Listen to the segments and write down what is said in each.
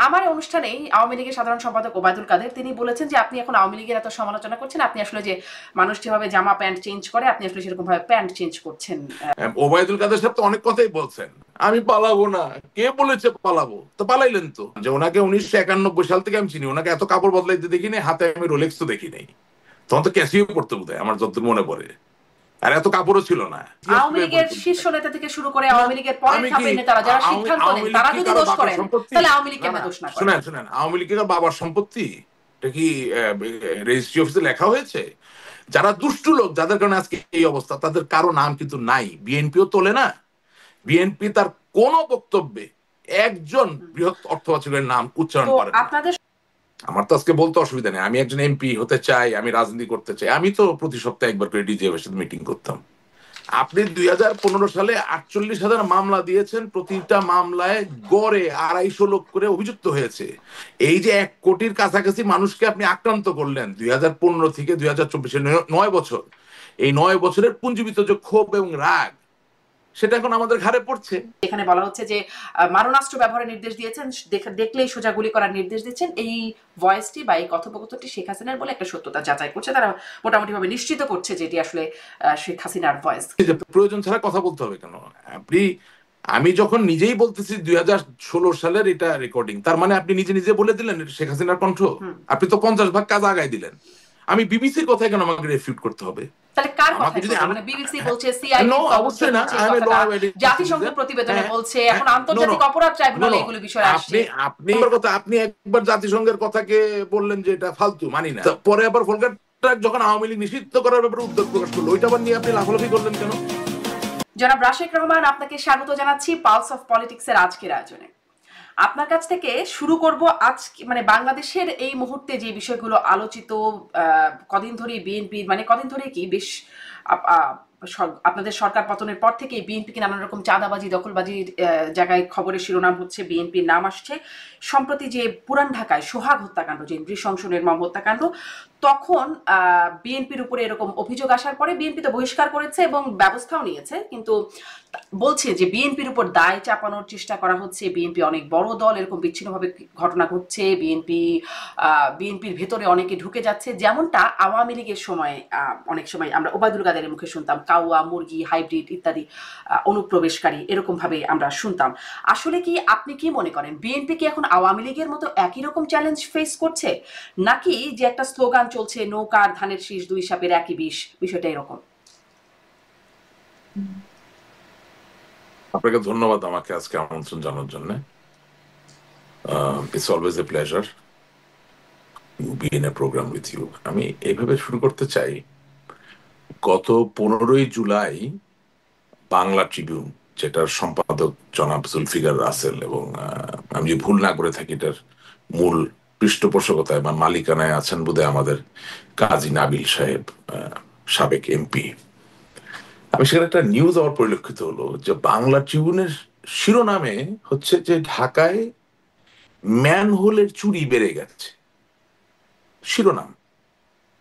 আমার অনুষ্ঠানেই আওয়ামী লীগের সাধারণ সম্পাদক ওবায়দুল কাদের তিনি বলেছেন যে আপনি এখন আওয়ামী লীগের এত সমালোচনা করছেন, আপনি আসলে যে মানুষ যেভাবে জামা প্যান্ট চেঞ্জ করে আপনি আসলে সেরকম ভাবে প্যান্ট চেঞ্জ করছেন। ওবায়দুল কাদের সাহেব তো অনেক কথাই বলছেন, আমি পালাবো না। কে বলেছে পালাবো? তো পালাইলেন তো। যে ওনাকে 1991 সাল থেকে আমি চিনি, ওনাকে এত কাপড় বদলাইতে দেখি নাই, হাতে আমি রোলেক্স তো দেখি নাই। তখন তো ক্যাসিও পড়তে বোধ হয় আমার যতদূর মনে পড়ে, আর এত কাপড়ও ছিল না। আওয়ামী লীগের শীর্ষ নেতা থেকে শুরু করে না, আওয়ামী লীগের পরের আমি কি ধাপের নেতারা যারা সিদ্ধান্ত নেন আওয়ামী লীগ তারা কি যদি কারো দোষ বাবার করেন সম্পত্তি? তাহলে আওয়ামী লীগ না কেন না, দোষ না করেন? শুনেন শুনেন, আওয়ামী লীগ কি কারো বাবার সম্পত্তি? এটা কি রেজিস্ট্রি অফিসে লেখা হয়েছে? যারা দুষ্টু লোক, যাদের কারণে আজকে এই অবস্থা, তাদের কারো নাম কিন্তু নাই। বিএনপিও তোলে না। বিএনপি তার কোন বক্তব্যে একজন বৃহৎ অর্থবাচকের নাম উচ্চারণ তো করেন না। আপনাদের আমার তো আজকে বলতে অসুবিধা নেই, আমি একজন এমপি হতে চাই, আমি রাজনীতি করতে চাই, আমি তো প্রতি সপ্তাহে একবার করে ডিজিএফের সাথে মিটিং করতাম। আপনি 2015 সালে 48,000 মামলা দিয়েছেন, প্রতিটা মামলায় গড়ে 250 লোক করে অভিযুক্ত হয়েছে। এই যে 1 কোটির কাছাকাছি মানুষকে আপনি আক্রান্ত করলেন 2015 থেকে 2024, 9 বছর, এই 9 বছরের পুঞ্জীবিত যে ক্ষোভ এবং রাগ, সেটা এখন আমাদের ঘাড়ে পড়ছে। এখানে বলা হচ্ছে যে মারণাস্ত্র ব্যবহারের নির্দেশ দিয়েছেন, দেখলেই সোজা গুলি করার নির্দেশ দিচ্ছেন, এই ভয়েসটি বা এই কথোপকথনটি শেখ হাসিনার বলে একটা সত্যতা যাচাই করছে তারা, মোটামুটি ভাবে নিশ্চিত করছে যে এটি আসলে শেখ হাসিনার ভয়েস। প্রয়োজন ছাড়া কথা বলতে হবে কেন? আপনি, আমি যখন নিজেই বলতেছি 2016 সালের এটা রেকর্ডিং, তার মানে আপনি নিজে নিজে বলে দিলেন এটা শেখ হাসিনার কণ্ঠ। আপনি তো 50 ভাগ কাজ আগায় দিলেন। আমি বিবিসির কথায় কেন আমাকে রেফিউট করতে হবে? তাহলে কার আমাকে কথাই যদি বলবো? মানে বিবিসি বলছে, সিআইডি তদন্ত অবশ্যই না, করছে, আমি কথাটা জাতিসংঘের প্রতিবেদনে বলছে, এখন আন্তর্জাতিক অপরাধ ট্রাইব্যুনালে এগুলো বিষয় আসছে। আপনি আপনি কথা, আপনি একবার জাতিসংঘের কথাকে বললেন যে এটা ফালতু, মানি না। পরে আবার ফোলকার যখন আওয়ামী লীগ নিষিদ্ধ করার ব্যাপারে উদ্যোগ প্রকাশ করলো, ওইটা আবার নিয়ে আপনি লাফালাফি করলেন কেন? জনাব রাশেক রহমান, আপনাকে স্বাগত জানাচ্ছি পালস অফ পলিটিক্সের আজকের আয়োজনে। আপনার কাছ থেকে শুরু করব আজকে, মানে বাংলাদেশের এই মুহূর্তে যে বিষয়গুলো আলোচিত, কদিন ধরে বিএনপি, মানে কদিন ধরে কি বেশ আপনাদের সরকার পতনের পর থেকে বিএনপিকে নানান রকম চাঁদাবাজি দখলবাজির জায়গায় খবরের শিরোনাম হচ্ছে, বিএনপির নাম আসছে। সম্প্রতি যে পুরান ঢাকায় সোহাগ হত্যাকাণ্ড, যে নৃশংস নির্মম হত্যাকাণ্ড, তখন বিএনপির উপরে এরকম অভিযোগ আসার পরে বিএনপি তো বহিষ্কার করেছে এবং ব্যবস্থাও নিয়েছে, কিন্তু বলছে যে বিএনপির উপর দায় চাপানোর চেষ্টা করা হচ্ছে, বিএনপি অনেক বড় দল, এরকম বিচ্ছিন্নভাবে ঘটনা ঘটছে, বিএনপির ভেতরে অনেকে ঢুকে যাচ্ছে, যেমনটা আওয়ামী লীগের সময় অনেক সময় আমরা ওবায়দুল কাদেরের মুখে শুনতাম, কাউয়া, মুরগি, হাইব্রিড ইত্যাদি অনুপ্রবেশকারী, এরকম ভাবে আমরা শুনতাম। আসলে কি আপনি কি মনে করেন বিএনপি কি এখন আওয়ামী লীগের মতো একই রকম চ্যালেঞ্জ ফেস করছে, নাকি যে একটা স্লোগান চলছে নৌকার ধানের শীষ দুই সাপের একই বিষ, বিষয়টা এরকম? আপনাকে ধন্যবাদ আমাকে আজকে আমন্ত্রণ জানার জন্য। It's always a pleasure be in a program with you. আমি এইভাবে শুরু করতে চাই। গত 15ই জুলাই বাংলা ট্রিবিউন, যেটার সম্পাদক জনাব জুলফিকার রাসেল, এবং আমি যদি ভুল না করে থাকি এটার মূল পৃষ্ঠপোষকতায় বা মালিকানায় আছেন বোধহয় আমাদের কাজী নাবিল সাহেব, সাবেক এমপি। আমি সেখানে একটা নিউজ আমার পরিলক্ষিত হলো যে বাংলা ট্রিবিউনের শিরোনামে হচ্ছে যে ঢাকায় ম্যানহোলের চুরি বেড়ে গেছে, শিরোনাম।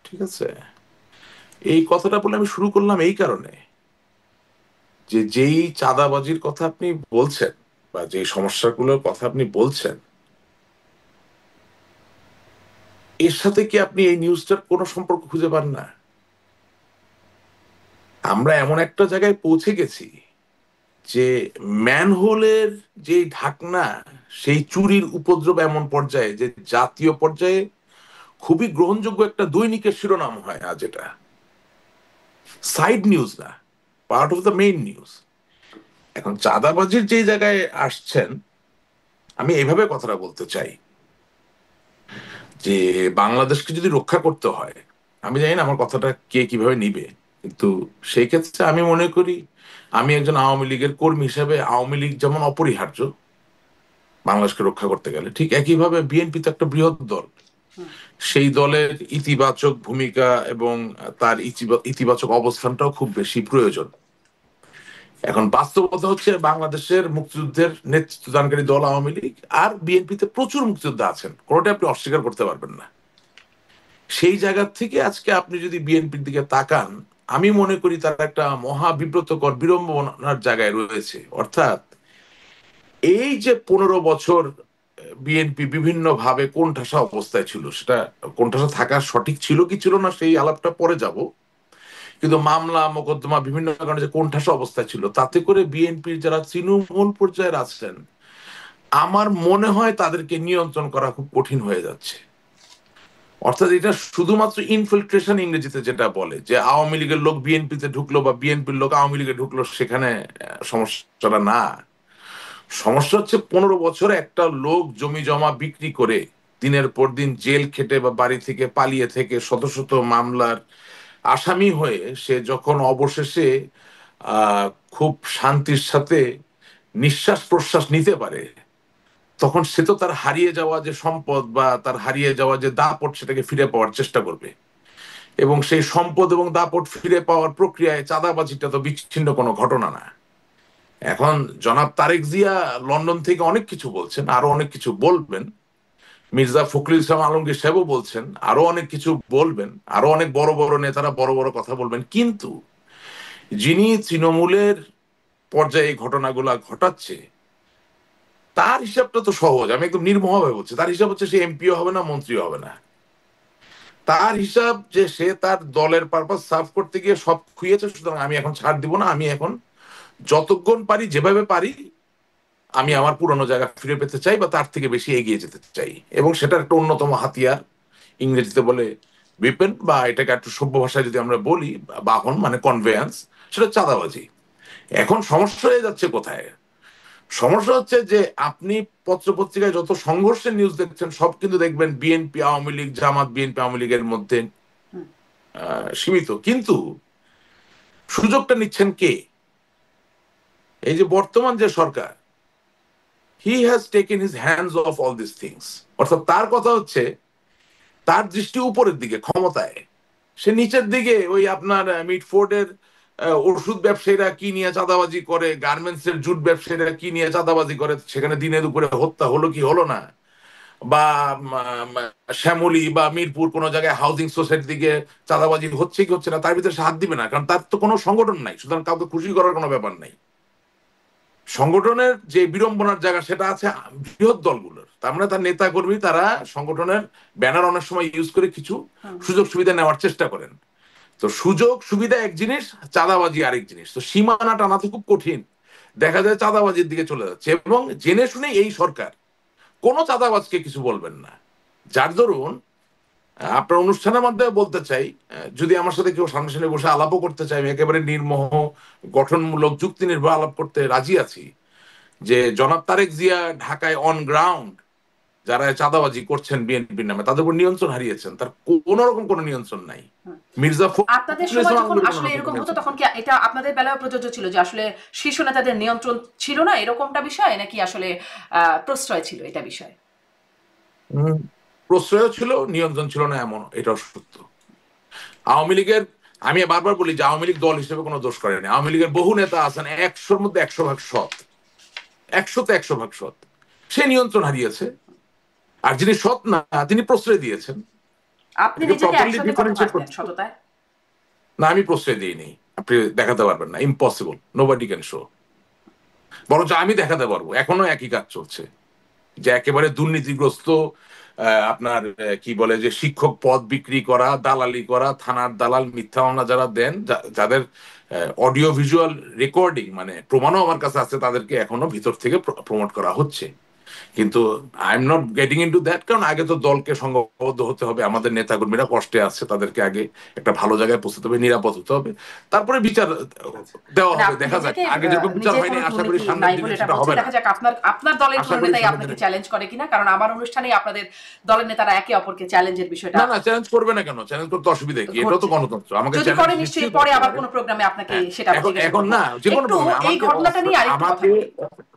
ঠিক আছে, এই কথাটা বলে আমি শুরু করলাম এই কারণে যে যেই চাঁদাবাজির কথা আপনি বলছেন বা যে সমস্যাগুলোর কথা আপনি বলছেন, এর সাথে কি আপনি এই নিউজটার কোনো সম্পর্ক খুঁজে পান না? আমরা এমন একটা জায়গায় পৌঁছে গেছি যে ম্যানহোলের যে ঢাকনা, সেই চুরির উপদ্রব এমন পর্যায়ে যে জাতীয় পর্যায়ে খুবই গ্রহণযোগ্য একটা দৈনিকের শিরোনাম হয় আজ। এটা সাইড নিউজ না, part of the main news. এখন চাঁদাবাজির যে জায়গায় আসছেন, আমি এইভাবে কথাটা বলতে চাই যে বাংলাদেশকে যদি রক্ষা করতে হয়, আমি জানি না আমার কথাটা কে কিভাবে নিবে, কিন্তু সেই ক্ষেত্রে আমি মনে করি আমি একজন আওয়ামী লীগের কর্মী হিসেবে, আওয়ামী লীগ যেমন অপরিহার্য বাংলাদেশকে রক্ষা করতে গেলে, ঠিক একইভাবে বিএনপি তো একটা বৃহৎ দল। সেই দলের ইতিবাচক ভূমিকা এবং তার ইতিবাচক অবস্থানটাও খুব বেশি প্রয়োজন। এখন বাস্তবতা হচ্ছে বাংলাদেশের মুক্তিযুদ্ধের নেতৃত্বদানকারী দল আওয়ামী লীগ, আর বিএনপিতে প্রচুর মুক্তিযোদ্ধা আছেন, কোনোটা আপনি অস্বীকার করতে পারবেন না। সেই জায়গা থেকে আজকে আপনি যদি বিএনপির দিকে তাকান, আমি মনে করি তারা একটা মহা বিব্রতকর বিড়ম্বনার জায়গায় রয়েছে। অর্থাৎ এই যে 15 বছর বিএনপি বিভিন্ন ভাবে কোণঠাসা অবস্থায় ছিল, সেটা কোণঠাসা থাকা সঠিক ছিল কি ছিল না সেই আলাপটা পরে যাব, কিন্তু মামলা মোকদ্দমা বিভিন্ন কারণে যে কোণঠাসা অবস্থায় ছিল, তাতে করে বিএনপির যারা তৃণমূল পর্যায়ে আছেন আমার মনে হয় তাদেরকে নিয়ন্ত্রণ করা খুব কঠিন হয়ে যাচ্ছে। অর্থাৎ এটা শুধুমাত্র ইনফিল্ট্রেশন ইংরেজিতে যেটা বলে, যে আওয়ামী লীগের লোক বিএনপিতে ঢুকলো বা বিএনপির লোক আওয়ামী লীগে ঢুকলো, সেখানে সমস্যাটা না। সমস্যা হচ্ছে 15 বছরে একটা লোক জমি জমা বিক্রি করে দিনের পর দিন জেল খেটে বা বাড়ি থেকে পালিয়ে থেকে শত শত মামলার আসামি হয়ে সে যখন অবশেষে আহ খুব শান্তির সাথে নিঃশ্বাস প্রশ্বাস নিতে পারে, তখন সে তো তার হারিয়ে যাওয়া যে সম্পদ বা তার হারিয়ে যাওয়া যে দাপট সেটাকে ফিরে পাওয়ার চেষ্টা করবে। এবং সেই সম্পদ এবং দাপট ফিরে পাওয়ার প্রক্রিয়ায় চাঁদাবাজিটা তো বিচ্ছিন্ন কোনো ঘটনা না। এখন জনাব তারেক জিয়া লন্ডন থেকে অনেক কিছু বলছেন, আরো অনেক কিছু বলবেন। মির্জা ফখরুল ইসলাম আলমগীর সাহেবও বলছেন, আরো অনেক কিছু বলবেন, আরো অনেক বড় বড় নেতারা বড় বড় কথা বলবেন। কিন্তু যিনি তৃণমূলের পর্যায়ে এই ঘটনাগুলা ঘটাচ্ছে তার হিসাবটা তো সহজ, আমি একদম নির্মমভাবে বলছি। তার হিসাব হচ্ছে সে এমপিও হবে না, মন্ত্রীও হবে না। তার হিসাব যে সে তার দলের পারপাস সার্ভ করতে গিয়ে সব খুইয়েছে, সুতরাং আমি এখন ছাড় দিব না, আমি এখন যতক্ষণ পারি যেভাবে পারি আমি আমার পুরনো জায়গা ফিরে পেতে চাই বা তার থেকে বেশি এগিয়ে যেতে চাই। এবং সেটার একটা অন্যতম হাতিয়ার, ইংরেজিতে বলে উইপেন, বা এটাকে একটু সভ্য ভাষায় যদি আমরা বলি বাহন মানে কনভেয়ান্স, সেটা চাঁদাবাজি। এখন সমস্যা হয়ে যাচ্ছে কোথায়? সমস্যা হচ্ছে যে আপনি পত্রপত্রিকায় যত সংঘর্ষের নিউজ দেখছেন সব কিন্তু দেখবেন বিএনপি আওয়ামী লীগ, জামাত বিএনপি আওয়ামী লীগের মধ্যে সীমিত। কিন্তু সুযোগটা নিচ্ছেন কে? এই যে বর্তমান যে সরকার, he has taken his hands of all this things. অর্থাৎ তার কথা হচ্ছে তার দৃষ্টি উপরের দিকে, ক্ষমতায়। সে নিচের দিকে ওই আপনার মিটফোর্ডের ওষুধ ব্যবসায়ীরা কি নিয়ে চাঁদাবাজি করে, গার্মেন্টস এর জুট ব্যবসায়ীরা কি নিয়ে চাঁদাবাজি করে, সেখানে দিনে দুপুরে হত্যা হলো কি হলো না, বা শ্যামলী বা মিরপুর কোনো জায়গায় হাউজিং সোসাইটির দিকে চাঁদাবাজি হচ্ছে কি হচ্ছে না, তার ভিতরে সে হাত দিবে না, কারণ তার তো কোনো সংগঠন নাই, সুতরাং কাউকে খুশি করার কোনো ব্যাপার নাই। সংগঠনের যে বিড়ম্বনার জায়গা সেটা আছে বৃহৎ দলগুলোর। তার মানে তার নেতা কর্মী তারা সংগঠনের ব্যানার অনেক সময় ইউজ করে কিছু সুযোগ সুবিধা নেওয়ার চেষ্টা করেন। তো সুযোগ সুবিধা এক জিনিস, চাঁদাবাজি আরেক জিনিস। তো সীমানা টানা তো খুব কঠিন। দেখা যায় চাঁদাবাজির দিকে চলে যাচ্ছে, এবং জেনে শুনে এই সরকার কোনো চাঁদাবাজকে কিছু বলবেন না। যার দরুন আপনার অনুষ্ঠানের মাধ্যমে বলতে চাই, যদি আমার সাথে কেউ সামনাসামনি বসে আলাপও করতে চাই, আমি একেবারে নির্মোহ গঠনমূলক যুক্তি নির্ভর আলাপ করতে রাজি আছি, যে জনাব তারেক জিয়া ঢাকায় অন গ্রাউন্ড যারা চাঁদাবাজি করছেন বিএনপির নামে তাদের উপর নিয়ন্ত্রণ হারিয়েছেন, তার কোন রকম কোনো নিয়ন্ত্রণ নাই। মির্জা আপনাদের ফখরুল সময় ইসলাম যখন আলমগীর কোনো আসলে রকম এরকম হতো নিয়ন্ত্রণ তখন নাই। কি এটা আপনাদের বেলায় প্রযোজ্য ছিল যে আসলে শীর্ষ নেতাদের নিয়ন্ত্রণ ছিল না এরকমটা বিষয়, নাকি আসলে প্রশ্রয় ছিল এটা বিষয়? উম, প্রশ্রয় ছিল, নিয়ন্ত্রণ ছিল না এমন, এটাও সত্য। আওয়ামী লীগের, আমি বারবার বলি যে আওয়ামী লীগ দল হিসেবে কোনো দোষ করেনি। আওয়ামী লীগের বহু নেতা আছেন 100-র মধ্যে 100 ভাগ সৎ, 100-তে 100 ভাগ সৎ। সে নিয়ন্ত্রণ হারিয়েছে। আর যিনি সৎ না তিনি প্রশ্রয় দিয়েছেন। আপনি এটাকে নিজেকে প্রপারলি একসাথে কত ডিফারেন্সিয়েট ভাগ দেন করতে হবে। সততায়? না, আমি প্রশ্রয় দিইনি, আপনি দেখাতে পারবেন না, ইম্পসিবল, নোবডি ক্যান শো। বরঞ্চ আমি দেখাতে পারবো এখনো একই কাজ চলছে, যে একেবারে দুর্নীতিগ্রস্ত আপনার কি বলে যে শিক্ষক পদ বিক্রি করা, দালালি করা, থানার দালাল, মিথ্যা মামলা যারা দেন, যাদের অডিও ভিজুয়াল রেকর্ডিং মানে প্রমাণও আমার কাছে আছে, তাদেরকে এখনো ভিতর থেকে প্রমোট করা হচ্ছে। কিন্তু I am not getting into that, কারণ আগে তো দলকে সংঘবদ্ধ হতে হবে, আমাদের নেতাকর্মীরা কষ্টে আছে, তাদেরকে আগে একটা ভালো জায়গায় পৌঁছতে হবে, নিরাপদ হতে হবে, তারপরে বিচার দেওয়া মানে হবে। আপনি দেখা যাক, নিজেকে আগে যেরকম বিচার নিজের হয়নি, কোনো আশা করি দুর্নীতি সামনের নাই দিনে বলে এটা সেটা বলছেন, হবে না। দেখা যাক আপনার আপনার দলের আশা কোনো করি নেতাই সামনের আপনাকে দিনে। চ্যালেঞ্জ করে কিনা, কারণ আমার অনুষ্ঠানেই আপনাদের দলের নেতারা একে অপরকে চ্যালেঞ্জের বিষয়টা না না, চ্যালেঞ্জ করবে না কেন? চ্যালেঞ্জ করতে অসুবিধা কি? এটাও তো ঘটছে। গণতন্ত্র, আমাকে যদি চ্যালেঞ্জ করে নিশ্চয়ই নিশ্চয়ই পরে করতে আবার পারে। কোনো প্রোগ্রামে আপনাকে হ্যাঁ, সেটা এখন জিজ্ঞাসা এখন করব। না, যে কোনো একটু প্রোগ্রামে এই আমাকে ঘটনাটা নিয়ে আরেকটু কথা আমাকে বলি।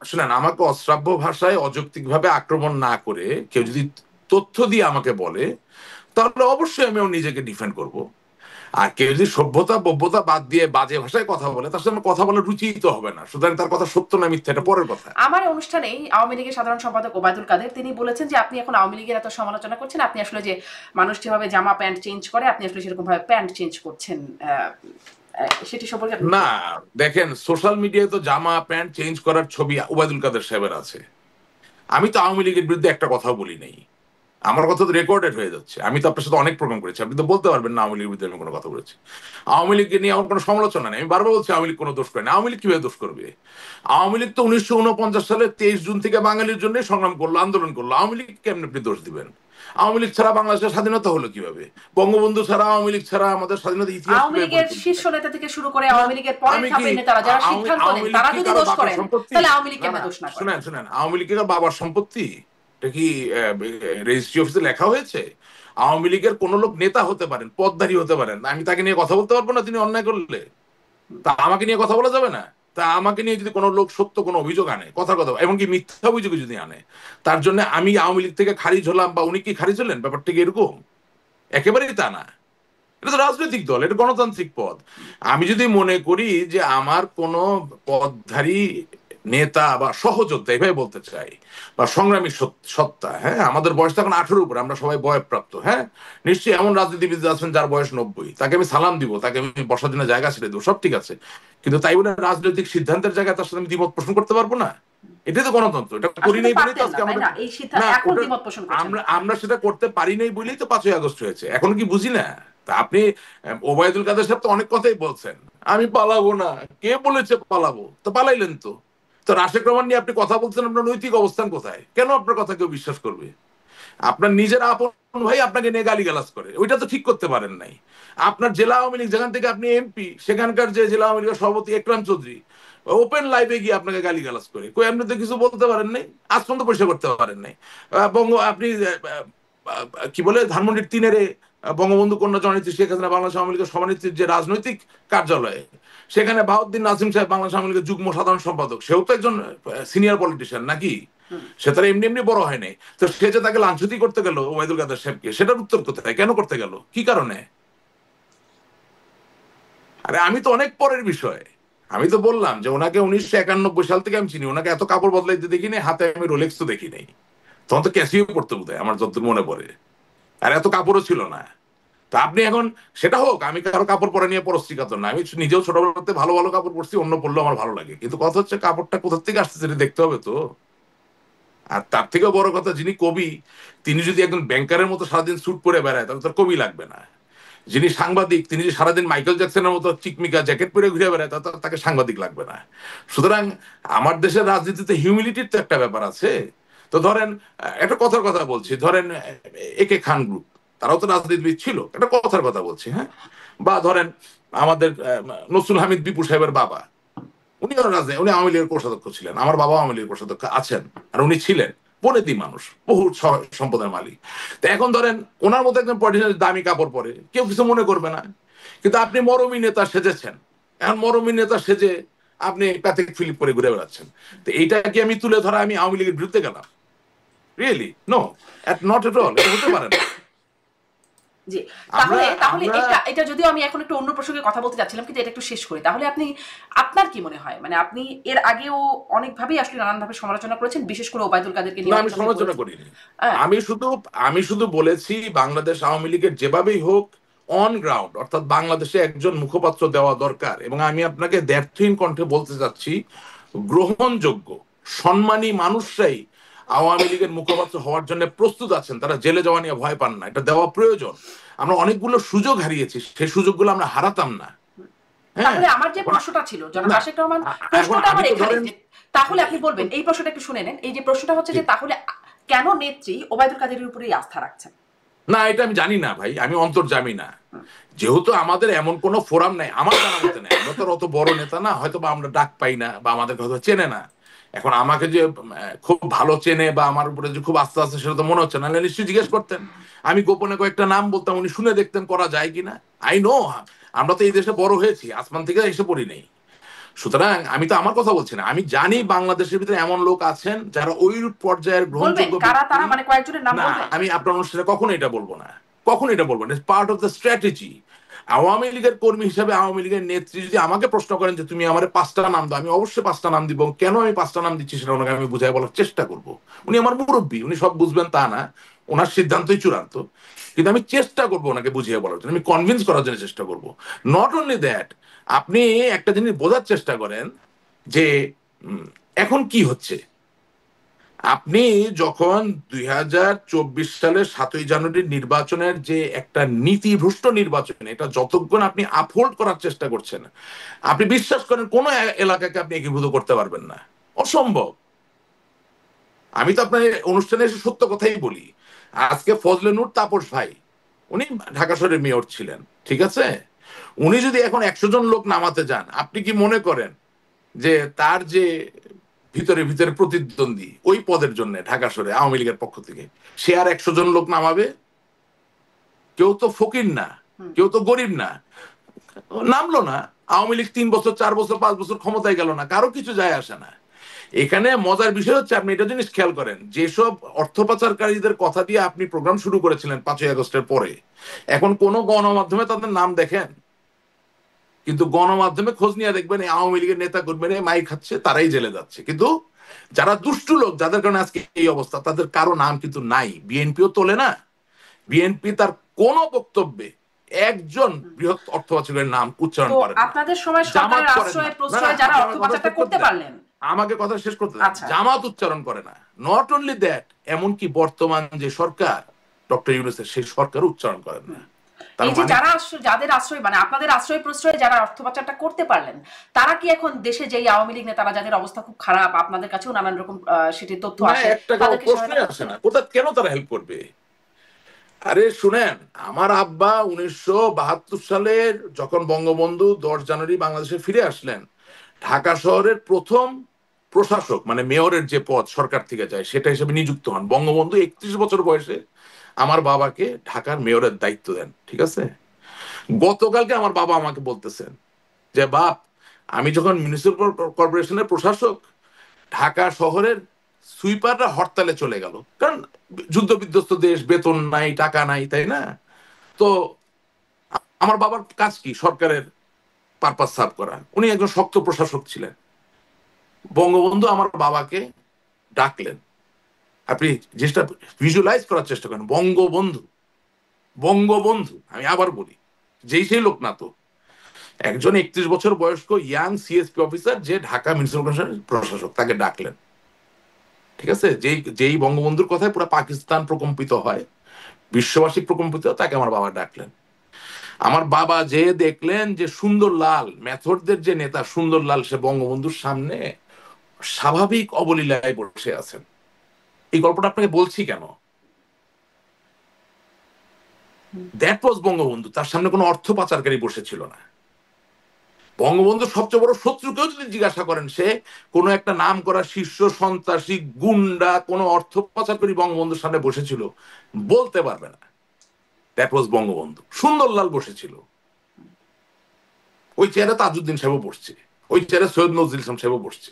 শুনেন, আমাকে অশ্রাব্য ভাষায় অযৌক্তিকভাবে আক্রমণ না করে কেউ যদি তথ্য দিয়ে আমাকে বলে, তাহলে অবশ্যই আমি ওর নিজেকে ডিফেন্ড করব। আর কেউ যদি সভ্যতা বভ্যতা বাদ দিয়ে বাজে ভাষায় কথা বলে, তার সাথে আমার কথা বলার রুচিই তো হবে না। সুতরাং তার কথা সত্য না মিথ্যা এটা পরের কথা। আমার অনুষ্ঠানেই আওয়ামী লীগের সাধারণ সম্পাদক ওবায়দুল কাদের তিনি বলেছেন যে আপনি এখন আওয়ামী লীগের এত সমালোচনা করছেন, আপনি আসলে যে মানুষ যেভাবে জামা প্যান্ট চেঞ্জ করে আপনি আসলে সেরকম ভাবে প্যান্ট চেঞ্জ করছেন। সেটি সম্পর্কে আপনি না, দেখেন সোশ্যাল মিডিয়ায় তো জামা প্যান্ট চেঞ্জ করার ছবি ওবায়দুল কাদের সাহেবের আছে। আমি তো আওয়ামী লীগের বিরুদ্ধে একটা কথাও বলি নাই। আমার কথা তো রেকর্ডেড হয়ে যাচ্ছে। আমি তো আপনার সাথে অনেক প্রোগ্রাম করেছি, আপনি তো বলতে পারবেন না আওয়ামী লীগের বিরুদ্ধে আমি কোনো কথা বলেছি। আওয়ামী লীগকে নিয়ে আমার কোনো সমালোচনা নেই। আমি বারবার বলছি আওয়ামী লীগ কোনো দোষ করে না। আওয়ামী লীগ কিভাবে দোষ করবে? আওয়ামী লীগ তো 1949 সালে 23 জুন থেকে বাঙালির জন্য সংগ্রাম করলো, আন্দোলন করলো। আওয়ামী লীগ কেমন আপনি দোষ দিবেন? আওয়ামী লীগ ছাড়া বাংলাদেশের স্বাধীনতা হলো কিভাবে? বঙ্গবন্ধু ছাড়া, আওয়ামী লীগ ছাড়া আমাদের স্বাধীনতার ইতিহাস আওয়ামী কিভাবে লীগের পরিচালিত শীর্ষ হয়? নেতা থেকে শুরু করে না, আওয়ামী লীগের পরের আমি কি ধাপের নেতারা যারা সিদ্ধান্ত আওয়ামী নেন লীগ তারা কি যদি কারো দোষ বাপের করেন, সম্পত্তি? তাহলে আওয়ামী লীগ না কেন না, দোষ না করেন? শুনেন শুনেন, আওয়ামী লীগের বাবার সম্পত্তি? এটা কি রেজিস্ট্রি অফিসে লেখা হয়েছে? আওয়ামী লীগের কোন লোক নেতা হতে পারেন, পদধারী হতে পারেন, আমি তাকে নিয়ে কথা বলতে পারবো না তিনি অন্যায় করলে? তা আমাকে নিয়ে কথা বলা যাবে না? তা আমাকে নিয়ে যদি কোনো লোক সত্য কোনো অভিযোগ আনে, কথার কথা, এমনকি মিথ্যা অভিযোগ যদি আনে, তার জন্য আমি আওয়ামী লীগ থেকে খারিজ হলাম বা উনি কি খারিজ হলেন? ব্যাপারটা কি এরকম? একেবারেই তা না। এটা তো রাজনৈতিক দল, এটা গণতান্ত্রিক পদ। আমি যদি মনে করি যে আমার কোনো পদধারী নেতা বা সহযোদ্ধা, এভাবে বলতে চাই, বা সংগ্রামী সত্তা, হ্যাঁ, আমাদের বয়স তো এখন 18 উপরে, আমরা সবাই বয়প্রাপ্ত, হ্যাঁ, নিশ্চয়ই এমন রাজনীতিবিদ আছেন যার বয়স 90, তাকে আমি সালাম দিব, তাকে আমি বসার জন্য জায়গা ছেড়ে দেবো, সব ঠিক আছে। কিন্তু তাই বলে রাজনৈতিক সিদ্ধান্তের জায়গায় তার সাথে আমি দ্বিমত পোষণ করতে পারবো না? এটাই তো গণতন্ত্র। এটা করি আসলে তো নাই বলেই তো পারতেন না, আজকে তাই আমাদের, না? এই সিদ্ধান্ত না এখন ওটা, দ্বিমত পোষণ করছেন আমরা কেন? আমরা সেটা করতে পারি নাই বলেই তো 5ই আগস্ট হয়েছে। এখন কি বুঝি না? তা আপনি ওবায়দুল কাদের সাহেব তো অনেক কথাই বলছেন, আমি পালাবো না। কে বলেছে পালাবো? তো পালাইলেন তো। তো রাশেক রহমান নিয়ে আপনি কথা বলছেন, আপনার নৈতিক অবস্থান কোথায়? কেন আপনার কথা কেউ বিশ্বাস করবে? আপনার নিজের আপন ভাই আপনাকে নিয়ে গালিগালাজ করে, ওইটা তো ঠিক করতে পারেন নাই। আপনার জেলা আওয়ামী লীগ, যেখান থেকে আপনি এমপি, সেখানকার যে জেলা আওয়ামী লীগের সভাপতি একরাম চৌধুরী ওপেন লাইভে গিয়ে আপনাকে গালিগালাজ করে, কই আপনি তো কিছু বলতে পারেন নাই, আজ পর্যন্ত পরিষ্কার করতে পারেন নাই। আপনি কি বলে ধানমন্ডির তিনেরে বঙ্গবন্ধু কন্যা জননেত্রী শেখ হাসিনা বাংলাদেশ আওয়ামী লীগের সভানেত্রীর যে রাজনৈতিক কার্যালয়ে, সেখানে বাহাউদ্দিন নাজিম সাহেব বাংলাদেশ আওয়ামী লীগের যুগ্ম সাধারণ সম্পাদক, সেও তো একজন সিনিয়র পলিটিশিয়ান নাকি? সে তার এমনি এমনি বড় হয় নাই। তো সে যে তাকে লাঞ্ছতি করতে গেল ওবায়দুল কাদের সাহেবকে, সেটার উত্তর কোথায়? কেন করতে গেল? কি কারণে? আরে আমি তো অনেক পরের বিষয়। আমি তো বললাম যে ওনাকে 1991 সাল থেকে আমি চিনি, ওনাকে এত কাপড় বদলাইতে দেখি নাই, হাতে আমি রোলেক্স তো দেখি নাই। তখন তো ক্যাসিও পড়তে বোধ হয় আমার যতদূর মনে পড়ে। আর এত কাপড়ও ছিল না। তা আপনি এখন, সেটা হোক, আমি কারো কাপড় পরা নিয়ে পরশ্রীকাতর না, আমি নিজেও ছোটবেলাতে ভালো ভালো কাপড় পরছি, অন্য পরলেও আমার ভালো লাগে, কিন্তু কথা হচ্ছে কাপড়টা কোথা থেকে আসছে সেটা দেখতে হবে তো। আর তার থেকেও বড় কথা, যিনি কবি, তিনি যদি একজন ব্যাংকারের মতো সারাদিন স্যুট পরে বেড়ায়, তাহলে তার কবি লাগবে না। যিনি সাংবাদিক, তিনি যদি সারাদিন মাইকেল জ্যাকসনের মতো চিকমিকা জ্যাকেট পরে ঘুরে বেড়ায়, তাহলে তাকে সাংবাদিক লাগবে না। সুতরাং আমার দেশের রাজনীতিতে হিউমিলিটির তো একটা ব্যাপার আছে। তো ধরেন, একটা কথার কথা বলছি, ধরেন একে খান গ্রুপ, তারাও তো রাজনীতিবিদ ছিল, একটা কথার কথা বলছি, হ্যাঁ। বা ধরেন আমাদের নসরুল হামিদ বিপু সাহেবের বাবা, উনি উনি আওয়ামী লীগের কোষাধ্যক্ষ ছিলেন, আমার বাবা আওয়ামী লীগের কোষাধ্যক্ষ আছেন, আর উনি ছিলেন বনেদি মানুষ, বহু সম্পদের মালিক। তো এখন ধরেন ওনার মতো একজন পলিটিশিয়ান দামি কাপড় পরে, কেউ কিছু মনে করবে না। কিন্তু আপনি মরমী নেতা সেজেছেন, এখন মরমী নেতা সেজে আপনি প্যাথিক ফিলিপ করে ঘুরে বেড়াচ্ছেন। তো এইটা কি আমি তুলে ধরা আমি আওয়ামী লীগের বিরুদ্ধে গেলাম? Really no, not at all, এটা হতে পারে না। জি, আমরা তাহলে তাহলে আমরা এটা এটা যদিও আমি এখন একটু অন্য প্রসঙ্গে কথা বলতে চাচ্ছিলাম, কিন্তু এটা একটু শেষ করি। তাহলে আপনি, আপনার কি মনে হয়, মানে আপনি এর আগেও অনেকভাবেই আসলে নানানভাবে সমালোচনা করেছেন, বিশেষ করে ওবায়দুল কাদেরকে না, নিয়ে আমি অনেক কথাই সমালোচনা বলেছেন। করিনি। হ্যাঁ, আমি শুধু বলেছি বাংলাদেশ আওয়ামী লীগের যেভাবেই হোক অন গ্রাউন্ড, অর্থাৎ বাংলাদেশে একজন মুখপাত্র দেওয়া দরকার। এবং আমি আপনাকে দ্ব্যর্থহীন কণ্ঠে বলতে চাচ্ছি, গ্রহণযোগ্য সম্মানী মানুষরাই আওয়ামী লীগের মুখপাত্র হওয়ার জন্য প্রস্তুত আছেন, তারা জেলে যাওয়া নিয়ে ভয় পান না, এটা দেওয়া প্রয়োজন। আমরা অনেকগুলো সুযোগ হারিয়েছি, সেই সুযোগগুলো আমরা হারাতাম না। হ্যাঁ, তাহলে আমার যে এখন প্রশ্নটা ছিল জনাব না, রাশেক রহমান, এখন প্রশ্নটা আমি আমার তো এখানে ধরেন, যে, তাহলে আপনি বলবেন, এই প্রশ্নটা একটু শুনে নেন। এই যে প্রশ্নটা হচ্ছে যে, তাহলে কেন নেত্রী ওবায়দুল কাদেরের উপরেই আস্থা রাখছেন? না এটা আমি জানি না ভাই, আমি অন্তর্যামী না। যেহেতু আমাদের এমন কোনো ফোরাম নাই, আমার জানা মতে নাই, আমরা তো অত বড় নেতা না, হয়তো বা আমরা ডাক পাই না বা আমাদের হয়তো চেনে না। এখন আমাকে যে খুব ভালো চেনে বা আমার উপরে যে খুব আস্থা আছে সেটা তো মনে হচ্ছে না, নাহলে নিশ্চয়ই জিজ্ঞেস করতেন। আমি গোপনে কয়েকটা নাম বলতাম, উনি শুনে দেখতেন করা যায় কিনা। আই নো, আমরা তো এই দেশে বড় হয়েছি, আসমান থেকে এসে পড়ি নেই। সুতরাং আমি তো আমার কথা বলছি না, আমি জানি বাংলাদেশের ভিতরে এমন লোক আছেন যারা ওই পর্যায়ের বলবেন গ্রহণযোগ্য কারা ব্যক্তি। তারা, মানে কয়েকজনের নাম না, বলবেন? আমি আপনার অনুষ্ঠানে কখনো এটা বলবো না, কখনো এটা বলবো না, part of the strategy. Awami লীগের কর্মী হিসেবে আওয়ামী লীগের নেত্রী যদি আমাকে প্রশ্ন করেন যে তুমি আমার 5টা নাম দাও, আমি অবশ্যই 5টা নাম দিব। কেন আমি 5টা নাম দিচ্ছি সেটা ওনাকে আমি বুঝাই বলার চেষ্টা করব। উনি আমার মুরব্বী, উনি সব বুঝবেন তা না, ওনার সিদ্ধান্তই চূড়ান্ত। কিন্তু আমি চেষ্টা করবো ওনাকে বুঝিয়ে বলার জন্য, আমি কনভিন্স করার জন্য চেষ্টা করব। নট অনলি দ্যাট, আপনি একটা জিনিস বোঝার চেষ্টা করেন যে এখন কি হচ্ছে। আপনি যখন 2024 সালের 7ই জানুয়ারি নির্বাচনের যে একটা নীতিভ্রষ্ট নির্বাচন, এটা যতক্ষণ আপনি আপহোল্ড করার চেষ্টা করছেন, আপনি বিশ্বাস করেন কোন এলাকাকে আপনি একীভূত করতে পারবেন না, অসম্ভব। আমি তো আপনার অনুষ্ঠানে এসে সত্য কথাই বলি। আজকে ফজলে নূর তাপস ভাই, উনি ঢাকা শহরের মেয়র ছিলেন, ঠিক আছে? উনি যদি এখন 100 জন লোক নামাতে যান, আপনি কি মনে করেন যে তার যে ভিতরে ভিতরে প্রতিদ্বন্দ্বী ওই পদের জন্য ঢাকা শহরে আওয়ামী লীগের পক্ষ থেকে, সে আর 100 জন লোক নামাবে? কেউ তো ফকির না, কেউ তো গরিব না, নামলো না। আওয়ামী লীগ 3 বছর 4 বছর 5 বছর ক্ষমতায় গেল না, কারো কিছু যায় আসে না। এখানে মজার বিষয় হচ্ছে, আপনি এটা জিনিস খেয়াল করেন, যেসব অর্থ পাচারকারীদের কথা দিয়ে আপনি প্রোগ্রাম শুরু করেছিলেন 5ই আগস্টের পরে, এখন কোন গণমাধ্যমে তাদের নাম দেখেন? কিন্তু গণমাধ্যমে খোঁজ নিয়ে দেখবেন এই আওয়ামী লীগের নেতা কর্মীরা মাই খাচ্ছে, তারাই জেলে যাচ্ছে। কিন্তু যারা দুষ্টু লোক, যাদের কারণে আজকে এই অবস্থা, তাদের কারো নাম কিন্তু নাই। বিএনপিও তোলে না। বিএনপি তার কোন বক্তব্যে একজন বৃহৎ অর্থ পাচারের নাম উচ্চারণ তো করেন না। আপনাদের সময় জামাত সরকারের করেন না। আশ্রয় না না, প্রশ্রয় যারা আপনি অর্থ আমার কথা পাচারটা শেষ করতে করতে দেন, পারলেন। আমাকে কথা শেষ করতে দেন। আচ্ছা, জামাত উচ্চারণ করে না। নট অনলি দ্যাট, এমনকি বর্তমান যে সরকার ডক্টর ইউনূসের, সেই সরকার উচ্চারণ করেন না। তার এই যে মানে যারা যাদের আশ্রয়, মানে আপনাদের আশ্রয় প্রশ্রয় যারা অর্থ পাচারটা করতে পারলেন, তারা কি এখন দেশে যেই আওয়ামী লীগ নেতারা যাদের অবস্থা খুব খারাপ, আপনাদের কাছেও নানান রকম সেটির তথ্য না, আসে, 1 টাকাও তাদেরকে সহায়তা প্রশ্নই আসে করছেন? না। কোথা কেন তারা হেল্প করবে? আরে শুনেন, আমার আব্বা 1972 সালের যখন বঙ্গবন্ধু 10 জানুয়ারি বাংলাদেশে ফিরে আসলেন, ঢাকা শহরের প্রথম প্রশাসক, মানে মেয়রের যে পদ সরকার থেকে যায়, সেটা হিসেবে নিযুক্ত হন। বঙ্গবন্ধু 31 বছর বয়সে আমার বাবাকে ঢাকার মেয়রের দায়িত্ব দেন, ঠিক আছে? গতকালকে আমার বাবা আমাকে বলতেছেন যে, বাপ, আমি যখন মিউনিসিপাল কর্পোরেশনের প্রশাসক, ঢাকা শহরের সুইপাররা হরতালে চলে গেল, কারণ যুদ্ধ বিধ্বস্ত দেশ, বেতন নাই, টাকা নাই, তাই না? তো আমার বাবার কাজ কি? সরকারের পারপাস সার্ভ করা। উনি একজন শক্ত প্রশাসক ছিলেন। বঙ্গবন্ধু আমার বাবাকে ডাকলেন। আপনি জিনিসটা ভিজুয়ালাইজ করার চেষ্টা করেন। বঙ্গবন্ধু, বঙ্গবন্ধু, আমি আবার বলি, যেই সেই লোক না তো, একজন 31 বছর বয়স্ক ইয়াং সিএসপি অফিসার, যে ঢাকা মিউনিসিপাল কর্পোরেশনের প্রশাসক, তাকে ডাকলেন, ঠিক আছে? যেই যেই বঙ্গবন্ধুর কথায় পুরো পাকিস্তান প্রকম্পিত হয়, বিশ্ববাসী প্রকম্পিত, তাকে আমার বাবা ডাকলেন। আমার বাবা যে দেখলেন যে সুন্দরলাল, মেথডদের যে নেতা সুন্দরলাল, সে বঙ্গবন্ধুর সামনে স্বাভাবিক অবলীলায় বসে আছেন। এই গল্পটা আপনাকে বলছি কেন? That was Bangabandhu. তার সামনে কোনো অর্থ পাচারকারী বসেছিল না। বঙ্গবন্ধুর সবচেয়ে বড় শত্রুকেও যদি জিজ্ঞাসা করেন, সে কোনো একটা নাম করা শীর্ষ সন্ত্রাসী, গুন্ডা, কোনো অর্থ পাচারকারী বঙ্গবন্ধুর সামনে বসেছিল, বলতে পারবে না। That was Bangabandhu. সুন্দরলাল বসেছিল। ওই চেয়ারে তাজউদ্দিন সাহেবও বসছে, ওই চেয়ারে সৈয়দ নজরুল ইসলাম সাহেবও বসছে,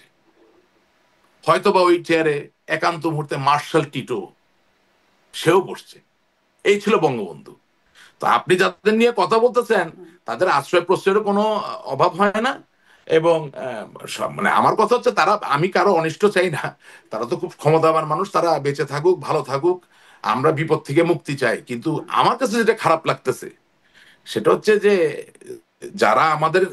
হয়তোবা ওই চেয়ারে একান্ত মুহূর্তে মার্শাল টিটো, সেও বসছে। এই ছিল বঙ্গবন্ধু। তো আপনি যাদের নিয়ে কথা বলতেছেন, তাদের আশ্রয় প্রশ্রয়ের কোনো অভাব হয় না। এবং মানে আমার কথা হচ্ছে, তারা, আমি কারো অনিষ্ট চাই না, তারা তো খুব ক্ষমতাবান মানুষ, তারা বেঁচে থাকুক, ভালো থাকুক, আমরা বিপদ থেকে মুক্তি চাই। কিন্তু আমার কাছে যেটা খারাপ লাগতেছে, সেটা হচ্ছে যে যারা আমাদের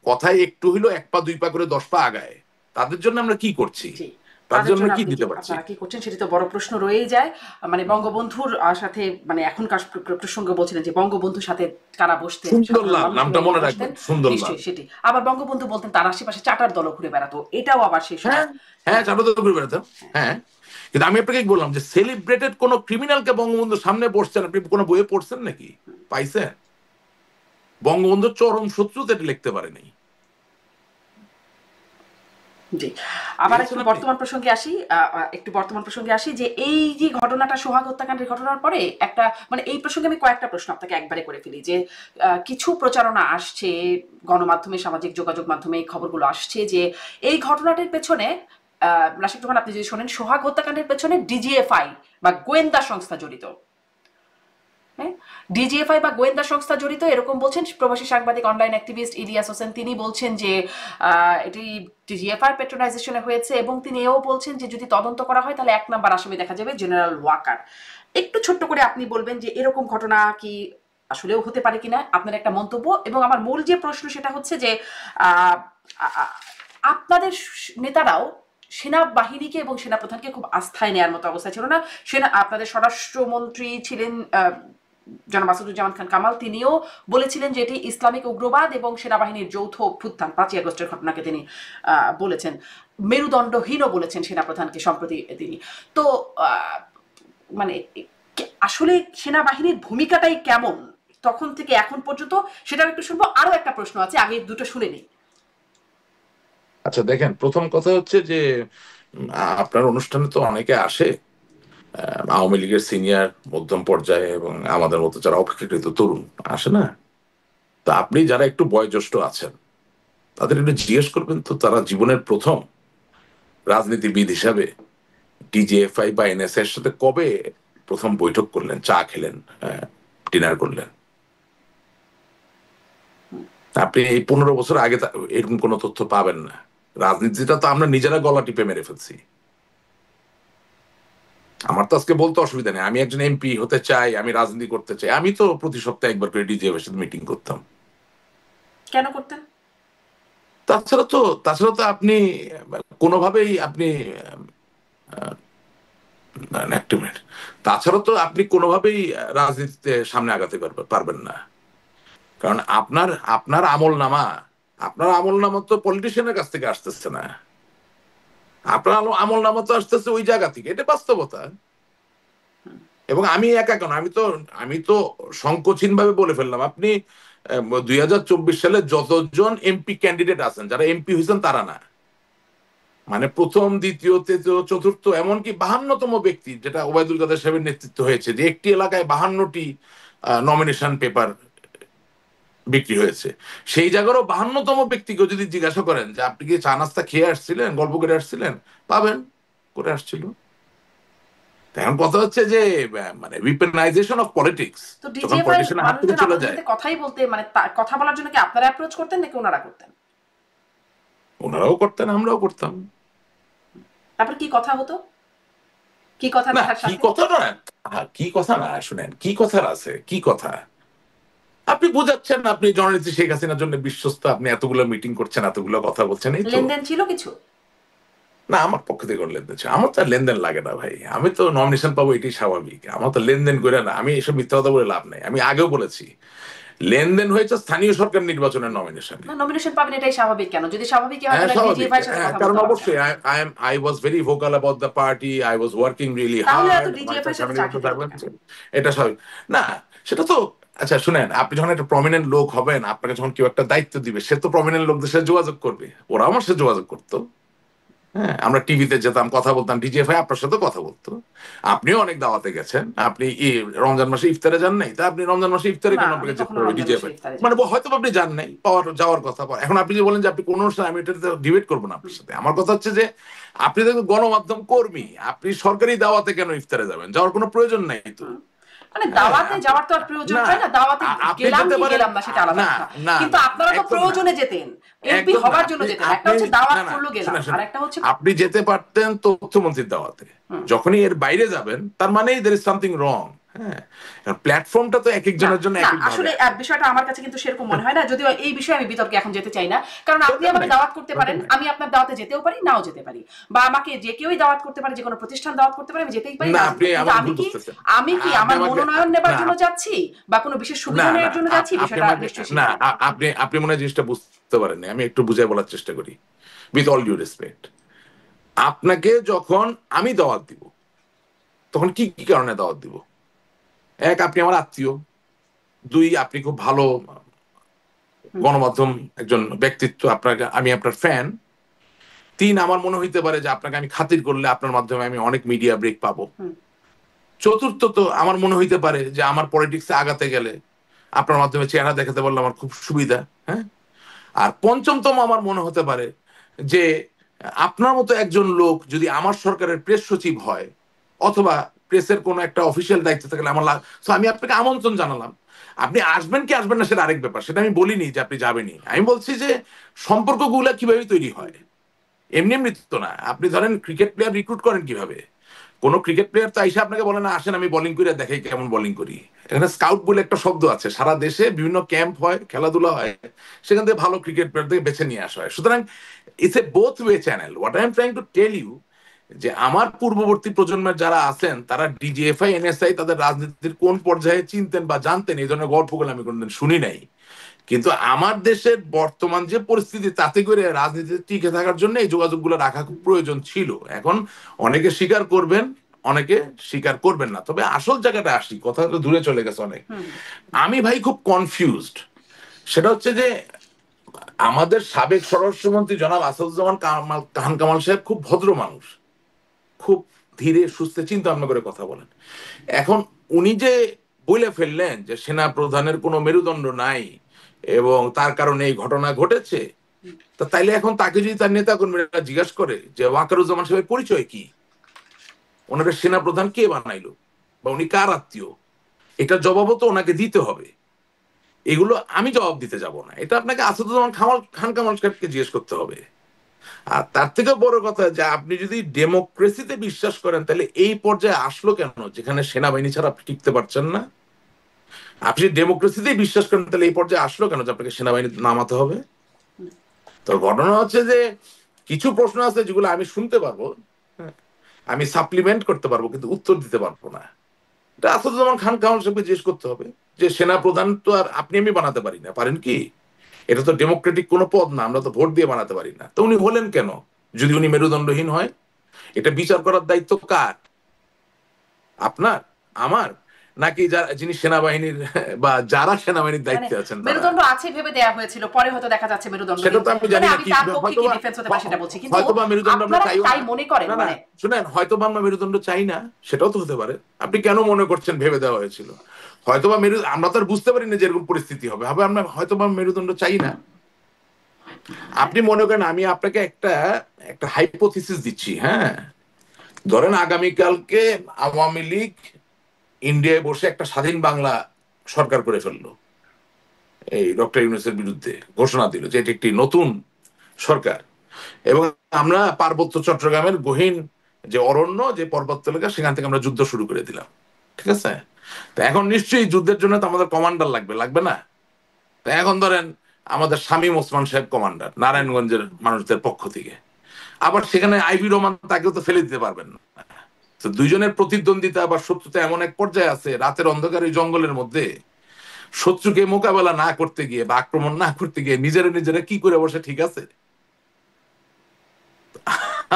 কথায় একটু হইলো 1 পা 2 পা করে 10 পা আগায়, তাদের জন্য আমরা কি করছি? জি, তাদের তাদের জন্য জন্য কি আপনি কি, দিতে পারছি? আপনারা কি করছেন, সেটি তো বড় প্রশ্ন রয়েই যায়। মানে বঙ্গবন্ধুর সাথে, মানে এখনকার প্রসঙ্গে বলছিলেন যে বঙ্গবন্ধুর সাথে কারা বসতেন, সাধারণ সুন্দরলাল নামটা মানুষগুলো নিয়ে মনে বসতেন। রাখবেন, সুন্দরলাল। নিশ্চয়ই সেটি। আবার বঙ্গবন্ধু বলতেন তার আশেপাশে চাটার দলও ঘুরে বেড়াতো, এটাও আবার সেই হ্যাঁ, সময়। হ্যাঁ, হ্যাঁ, চাটা তো ঘুরে বেড়াতাম। হ্যাঁ, কিন্তু আমি আপনাকে বললাম যে সেলিব্রেটেড কোন ক্রিমিনালকে বঙ্গবন্ধুর সামনে বসছেন, আপনি কোনো বইয়ে পড়ছেন নাকি? পাইছেন? বঙ্গবন্ধুর চরম শত্রু তো এটা লিখতে পারেনি। জি। আবার একটু দেখেছেন আপনি? বর্তমান প্রসঙ্গে আসি, একটু বর্তমান প্রসঙ্গে আসি যে এই যে ঘটনাটা, সোহাগ হত্যাকাণ্ডের ঘটনার পরে একটা, মানে এই প্রসঙ্গে আমি কয়েকটা প্রশ্ন আপনাকে একবারে করে ফেলি যে কিছু প্রচারণা আসছে গণমাধ্যমে, সামাজিক যোগাযোগ মাধ্যমে এই খবরগুলো আসছে যে এই ঘটনাটির পেছনে, রাশিদ রহমান, আপনি যদি শোনেন, সোহাগ হত্যাকাণ্ডের পেছনে ডিজিএফআই বা গোয়েন্দা সংস্থা জড়িত। হ্যাঁ, ডিজিএফআই বা গোয়েন্দা সংস্থা জড়িত, এরকম বলছেন প্রবাসী সাংবাদিক, অনলাইন অ্যাক্টিভিস্ট ইলিয়াস হোসেন। তিনি বলছেন যে এটি ডিজিএফআই পেট্রোনাইজেশনে হয়েছে, এবং তিনি এও বলছেন যে যদি তদন্ত করা হয় তাহলে 1 নম্বর আসামি দেখা যাবে জেনারেল ওয়াকার। একটু ছোট্ট করে আপনি বলবেন যে এরকম ঘটনা কি আসলেও হতে পারে কিনা, আপনার একটা মন্তব্য। এবং আমার মূল যে প্রশ্ন সেটা হচ্ছে যে আহ, আ- আ- আপনাদের নেতারাও সেনাবাহিনীকে এবং সেনাপ্রধানকে খুব আস্থায় নেওয়ার মতো অবস্থা ছিল না। আপনাদের স্বরাষ্ট্রমন্ত্রী ছিলেন জনাব আসাদুজ্জামান খান কামাল, তিনিও বলেছিলেন যে এটি ইসলামিক উগ্রবাদ এবং সেনাবাহিনীর যৌথ অভ্যুত্থান, ৫ই আগস্টের ঘটনাকে তিনি বলেছেন, মেরুদণ্ডহীনও বলেছেন সেনাপ্রধানকে সম্প্রতি তিনি। তো মানে আসলে সেনাবাহিনীর ভূমিকাটাই কেমন তখন থেকে এখন পর্যন্ত, সেটাও একটু শুনবো। আরো একটা প্রশ্ন আছে, আগে দুটো শুনে নিই। আচ্ছা দেখেন, প্রথম কথা হচ্ছে যে আপনার অনুষ্ঠানে তো অনেকে আসে, আওয়ামী লীগের সিনিয়র, মধ্যম পর্যায়ে এবং আমাদের মতো যারা অপেক্ষাকৃত তরুণ আসে না? তা আপনি যারা একটু বয়োজ্যেষ্ঠ আছেন তাদের একটু জিজ্ঞেস করবেন তো, তারা জীবনের প্রথম রাজনীতিবিদ হিসাবে ডিজিএফআই বা এনএসএ এর সাথে কবে প্রথম বৈঠক করলেন, চা খেলেন, ডিনার করলেন? আপনি এই 15 বছর আগে এরকম কোনো তথ্য পাবেন না। রাজনীতিটা তো আমরা নিজেরা গলা টিপে মেরে ফেলছি। আমার তো আজকে বলতে অসুবিধা নেই, আমি একজন এমপি হতে চাই, আমি রাজনীতি করতে চাই, আমি তো প্রতি সপ্তাহে একবার করে ডিজিএফ এর সাথে মিটিং করতাম। কেন করতেন? তাছাড়া তো আপনি কোনোভাবেই আপনি একটা মিনিট, তাছাড়া তো আপনি কোনোভাবেই রাজনীতিতে সামনে আগাতে পারবেন না। কারণ আপনার আমল নামা তো পলিটিশিয়ানের কাছ থেকে আসতেছে না, আপনার আমল নামা তো আসতেছে ওই জায়গা থেকে, এটা বাস্তবতা। এবং আমি একা কেন, আমি তো সংকোচহীন ভাবে বলে ফেললাম, আপনি 2024 সালে যতজন এমপি ক্যান্ডিডেট আছেন, যারা এমপি হয়েছেন তারা না, মানে প্রথম, দ্বিতীয়, তৃতীয়, চতুর্থ, এমনকি 52তম ব্যক্তি, যেটা ওবায়দুল কাদের সাহেবের নেতৃত্ব হয়েছে, যে একটি এলাকায় 52টি নমিনেশন পেপার বিক্রি হয়েছে, সেই জায়গারও 52তম ব্যক্তিকে যদি জিজ্ঞাসা করেন যে আপনি কি চা নাস্তা খেয়ে আসছিলেন, গল্প করে আসছিলেন, পাবেন করে আসছিল। এখন কথা হচ্ছে যে মানে উইপেনাইজেশন অফ পলিটিক্স তো যখন ডিজিএফআই পলিটিশিয়ানের হাত থেকে মানুষজন চলে আপনাদের যায়। সাথে কথাই বলতে, মানে কথা বলার জন্য কি আপনারা অ্যাপ্রোচ করতেন নাকি ওনারা করতেন? ওনারাও করতেন, আমরাও করতাম। তারপর কি কথা হতো, কি কথা না তার কি সাথে? কথা না, কি কথা না, শুনেন কি কথার আছে, কি কথা আপনি বোঝাচ্ছেন, আপনি জননেত্রী শেখ হাসিনার জন্য বিশ্বস্ত, আপনি এতগুলো মিটিং করছেন, এতগুলো কথা বলছেন, এই তো। লেনদেন ছিল কিছু? না, আমার পক্ষ থেকে কোনো লেনদেন ছিল, আমার তো আর লেনদেন লাগে না ভাই, আমি তো নমিনেশন পাবো এটাই স্বাভাবিক, আমার তো লেনদেন করে না, আমি এসব মিথ্যা কথা বলে লাভ নাই, আমি আগেও বলেছি লেনদেন হয়েছে স্থানীয় সরকার নির্বাচনের নমিনেশনে। না, নমিনেশন পাবেন এটাই স্বাভাবিক কেন? যদি স্বাভাবিকই হয় হ্যাঁ তাহলে স্বাভাবিক, ডিজিএফআই এর সাথে হ্যাঁ, কথা কারণ বলতে হবে কেন? অবশ্যই I was very vocal about the party, I was working really তাহলে এত হার্ড, আমার একটা ডিজিএফআই এর সাথে চা ফ্যামিলিগত খেতে হতো ব্যাপার কেন? আছে, এটা স্বাভাবিক। না, সেটা তো, আচ্ছা শুনেন, আপনি যখন একটা প্রমিনেন্ট লোক হবেন, আপনাকে যখন কেউ একটা দায়িত্ব দিবে, সে তো প্রমিনেন্ট লোকদের সাথে যোগাযোগ করবে, ওরা আমার সাথে যোগাযোগ করতো। হ্যাঁ, আমরা টিভিতে যেতাম, কথা বলতাম, ডিজিএফআই আপনার সাথে কথা বলতো। আপনিও অনেক দাওয়াতে গেছেন, আপনি রমজান মাসে ইফতারে যান নাই, তা আপনি রমজান মাসে ইফতারে না, কেন আমি আপনাকে যেতে কখনো হবে রমজান মাসে ডিজিএফআই? ইফতারে মানে যাইনি। হয়তো আপনি যান নাই, যাওয়ার কথা। এখন আপনি যে বলেন যে আপনি কোন অনুষ্ঠানে, আমি এটা ডিবেট করবো না আপনার সাথে। আমার কথা হচ্ছে যে আপনি দেখবেন গণমাধ্যম কর্মী, আপনি সরকারি দাওয়াতে কেন ইফতারে যাবেন? যাওয়ার কোনো প্রয়োজন নাই তো। মানে হ্যাঁ, দাওয়াতে যাওয়ার তো আর প্রয়োজন না, হয় না, দাওয়াতে আপনি গেলাম যেতে কি পারেন, গেলাম না সেটা আলাদা না কথা। না কিন্তু না, আপনারা তো একদম না, প্রয়োজনে যেতেন, এমপি একদম না। হবার জন্য আপনি যেতেন। একটা আপনি হচ্ছে দাওয়াত না না, পড়লো গেলাম, শুনে আর শুনে, একটা হচ্ছে আপনি যেতে পারতেন তথ্যমন্ত্রীর দাওয়াতে, যখনই এর বাইরে যাবেন তার মানেই দের ইজ সামথিং রং। হ্যাঁ, প্ল্যাটফর্মটা তো এক না, একজনের জন্য না, এক এক ভাবে আসলে আছে। বিষয়টা আমার কাছে কিন্তু সেরকম মনে হয় না, যদিও এই বিষয়ে আমি বিতর্কে এখন যেতে চাই না। কারণ আপনি দরকার আমাকে নাই, দাওয়াত করতে দরকার পারেন, নাই। আমি আপনার দাওয়াতে যেতেও পারি, নাও যেতে পারি। বা আমাকে যে কেউই দাওয়াত করতে পারে, যে কোনো প্রতিষ্ঠান দাওয়াত করতে পারে, আমি যেতেই পারি, না, নাও যেতে আপনি পারি। কিন্তু আমাকে আমি ভুল কি বুঝতেছেন। আমি কি আপনি আমার আমাকে, মনোনয়ন নেবার না জন্য যাচ্ছি, বা কোনো বিশেষ না সুবিধা না, নেওয়ার জন্য যাচ্ছি? আপনি বিষয়টা আমাকে, নিশ্চয়ই না, সেরকম না। আপনি মনে হয় জিনিসটা বুঝতে পারেননি, আমি একটু বুঝাই বলার চেষ্টা করি, উইথ অল ডিউ রেসপেক্ট। আপনাকে যখন আমি দাওয়াত দিব, তখন কি কি কারণে দাওয়াত দিব? এক, আপনি আমার আত্মীয়। দুই, আপনি খুব ভালো গণমাধ্যম একজন ব্যক্তিত্ব, আপনাকে আমি আপনার ফ্যান। তিন, আমার মনে হইতে পারে যে আপনাকে আমি খাতির করলে আপনার মাধ্যমে আমি অনেক মিডিয়া ব্রেক পাবো। চতুর্থ, তো আমার মনে হইতে পারে যে আমার পলিটিক্সে আগাতে গেলে আপনার মাধ্যমে চেহারা দেখাতে পারলে আমার খুব সুবিধা। হ্যাঁ, আর পঞ্চমতম আমার মনে হতে পারে যে আপনার মতো একজন লোক যদি আমার সরকারের প্রেস সচিব হয়, অথবা প্রেসের কোনো একটা অফিসিয়াল দায়িত্ব থাকলে আমার তো আমি আপনাকে আমন্ত্রণ জানালাম, আপনি আসবেন কি আসবেন না সেটা আরেক ব্যাপার, সেটা আমি বলিনি যে আপনি যাবেনই, আমি বলছি যে সম্পর্কগুলো কিভাবে তৈরি হয়। এমনি এমনি তো না, আপনি ধরেন ক্রিকেট প্লেয়ার রিক্রুট করেন কিভাবে? কোন ক্রিকেট প্লেয়ার তো আইসা আপনাকে বলে না আসেন আমি বোলিং করে দেখাই কেমন বোলিং করি। এখানে স্কাউট বলে একটা শব্দ আছে, সারা দেশে বিভিন্ন ক্যাম্প হয়, খেলাধুলা হয়, সেখান থেকে ভালো ক্রিকেট প্লেয়ার থেকে বেছে নিয়ে আসা হয়। সুতরাং it's a both way channel. What I am trying to tell you, যে আমার পূর্ববর্তী প্রজন্মের যারা আছেন তারা ডিজিএফআই এনএসআই তাদের রাজনীতির কোন পর্যায়ে চিনতেন বা জানতেন এই ধরনের গল্পগুলো আমি কোনোদিন শুনি নাই। কিন্তু আমার দেশের বর্তমান যে পরিস্থিতি তাতে করে রাজনীতিতে টিকে থাকার জন্য এই যোগাযোগগুলো রাখা খুব প্রয়োজন ছিল। এখন অনেকে স্বীকার করবেন, অনেকে স্বীকার করবেন না। তবে আসল জায়গাটা আসি, কথা তো দূরে চলে গেছে অনেক। আমি ভাই খুব কনফিউজড। সেটা হচ্ছে যে আমাদের সাবেক স্বরাষ্ট্রমন্ত্রী জনাব আসাদুজ্জামান খান কামাল সাহেব খুব ভদ্র মানুষ, খুব ধীরে সুস্থে চিন্তা ভাবনা করে কথা বলেন। এখন উনি যে বলে ফেললেন যে সেনা প্রধানের কোনো মেরুদণ্ড নাই এবং তার কারণে এই ঘটনা ঘটেছে, তা তাইলে এখন তাকে যদি তার নেতা কর্মীরা জিজ্ঞাসা করে যে ওয়াকারুজ্জামান সাহেবের পরিচয় কি, ওনাকে সেনা প্রধান কে বানাইলো বা উনি কার আত্মীয়, এটা জবাবও তো ওনাকে দিতে হবে। এগুলো আমি জবাব দিতে যাব না, এটা আপনাকে আসাদুজ্জামান খান কামাল সাহেবকে জিজ্ঞেস করতে হবে। আর তার থেকে বড় কথা যে আপনি যদি ডেমোক্রেসিতে বিশ্বাস করেন তাহলে এই পর্যায়ে আসলো কেন যেখানে সেনাবাহিনী ছাড়া আপনি টিকতে পারছেন না? আপনি ডেমোক্রেসিতেই বিশ্বাস করেন তাহলে এই পর্যায়ে আসলো কেন যে আপনাকে সেনাবাহিনী নামাতে হবে? তো ঘটনা হচ্ছে যে কিছু প্রশ্ন আছে যেগুলো আমি শুনতে পারবো, হ্যাঁ, আমি সাপ্লিমেন্ট করতে পারবো, কিন্তু উত্তর দিতে পারবো না। এটা আসাদুজ্জামান খান কামাল সাহেবকে জিজ্ঞেস করতে হবে যে সেনা প্রধান তো আর আপনি আমি বানাতে পারি না, পারেন কি? এটা তো ডেমোক্রেটিক কোনো পদ না, আমরা তো ভোট দিয়ে বানাতে পারি না। তো উনি হলেন কেন যদি উনি মেরুদণ্ডহীন হয়? এটা বিচার করার দায়িত্ব কার? আপনার, আমার, নাকি যারা যিনি সেনাবাহিনীর বা যারা সেনাবাহিনীর মানে দায়িত্বে আছেন তারা? মেরুদণ্ড আছে ভেবে দেয়া হয়েছিল, পরে হয়তো দেখা যাচ্ছে মেরুদণ্ড সেটা তো আমি জানি না, আমি কি তার পক্ষে কি হয়তোবা ডিফেন্স হতে পারে সেটা বলছি, কিন্তু হয়তোবা মেরুদণ্ড আমরা আপনারা কি চাইও তাই না। মনে করেন? না না, মানে শুনেন, হয়তো বা আমরা মেরুদণ্ড চাই না, সেটাও তো হতে পারে। আপনি কেন মনে করছেন ভেবে দেওয়া হয়েছিল? হয়তোবা আমরা তো আর বুঝতে পারি না যে এরকম পরিস্থিতি হবে, হবে আমরা হয়তোবা মেরুদণ্ড চাই না। আপনি মনে করেন আমি আপনাকে একটা একটা হাইপোথিসিস দিচ্ছি, হ্যাঁ, ধরেন আগামীকালকে আওয়ামী লীগ ইন্ডিয়ায় বসে একটা স্বাধীন বাংলা সরকার করে ফেললো, এই ডক্টর ইউনূসের বিরুদ্ধে ঘোষণা দিল যে এটি একটি নতুন সরকার, এবং আমরা পার্বত্য চট্টগ্রামের গহীন যে অরণ্য, যে পর্বত এলাকা, সেখান থেকে আমরা যুদ্ধ শুরু করে দিলাম। ঠিক আছে? তো এখন নিশ্চয়ই যুদ্ধের জন্য তো আমাদের কমান্ডার লাগবে, লাগবে না? তো এখন ধরেন আমাদের শামীম ওসমান সাহেব কমান্ডার নারায়ণগঞ্জের মানুষদের পক্ষ থেকে, আবার সেখানে আইবি রহমান, তাকেও তো ফেলে দিতে পারবেন না। তো দুইজনের প্রতিদ্বন্দ্বিতা বা শত্রুতা এমন এক পর্যায়ে আছে, রাতের অন্ধকার এই জঙ্গলের মধ্যে শত্রুকে মোকাবেলা না করতে গিয়ে বা আক্রমণ না করতে গিয়ে নিজেরা নিজেরা কি করে বসে, ঠিক আছে?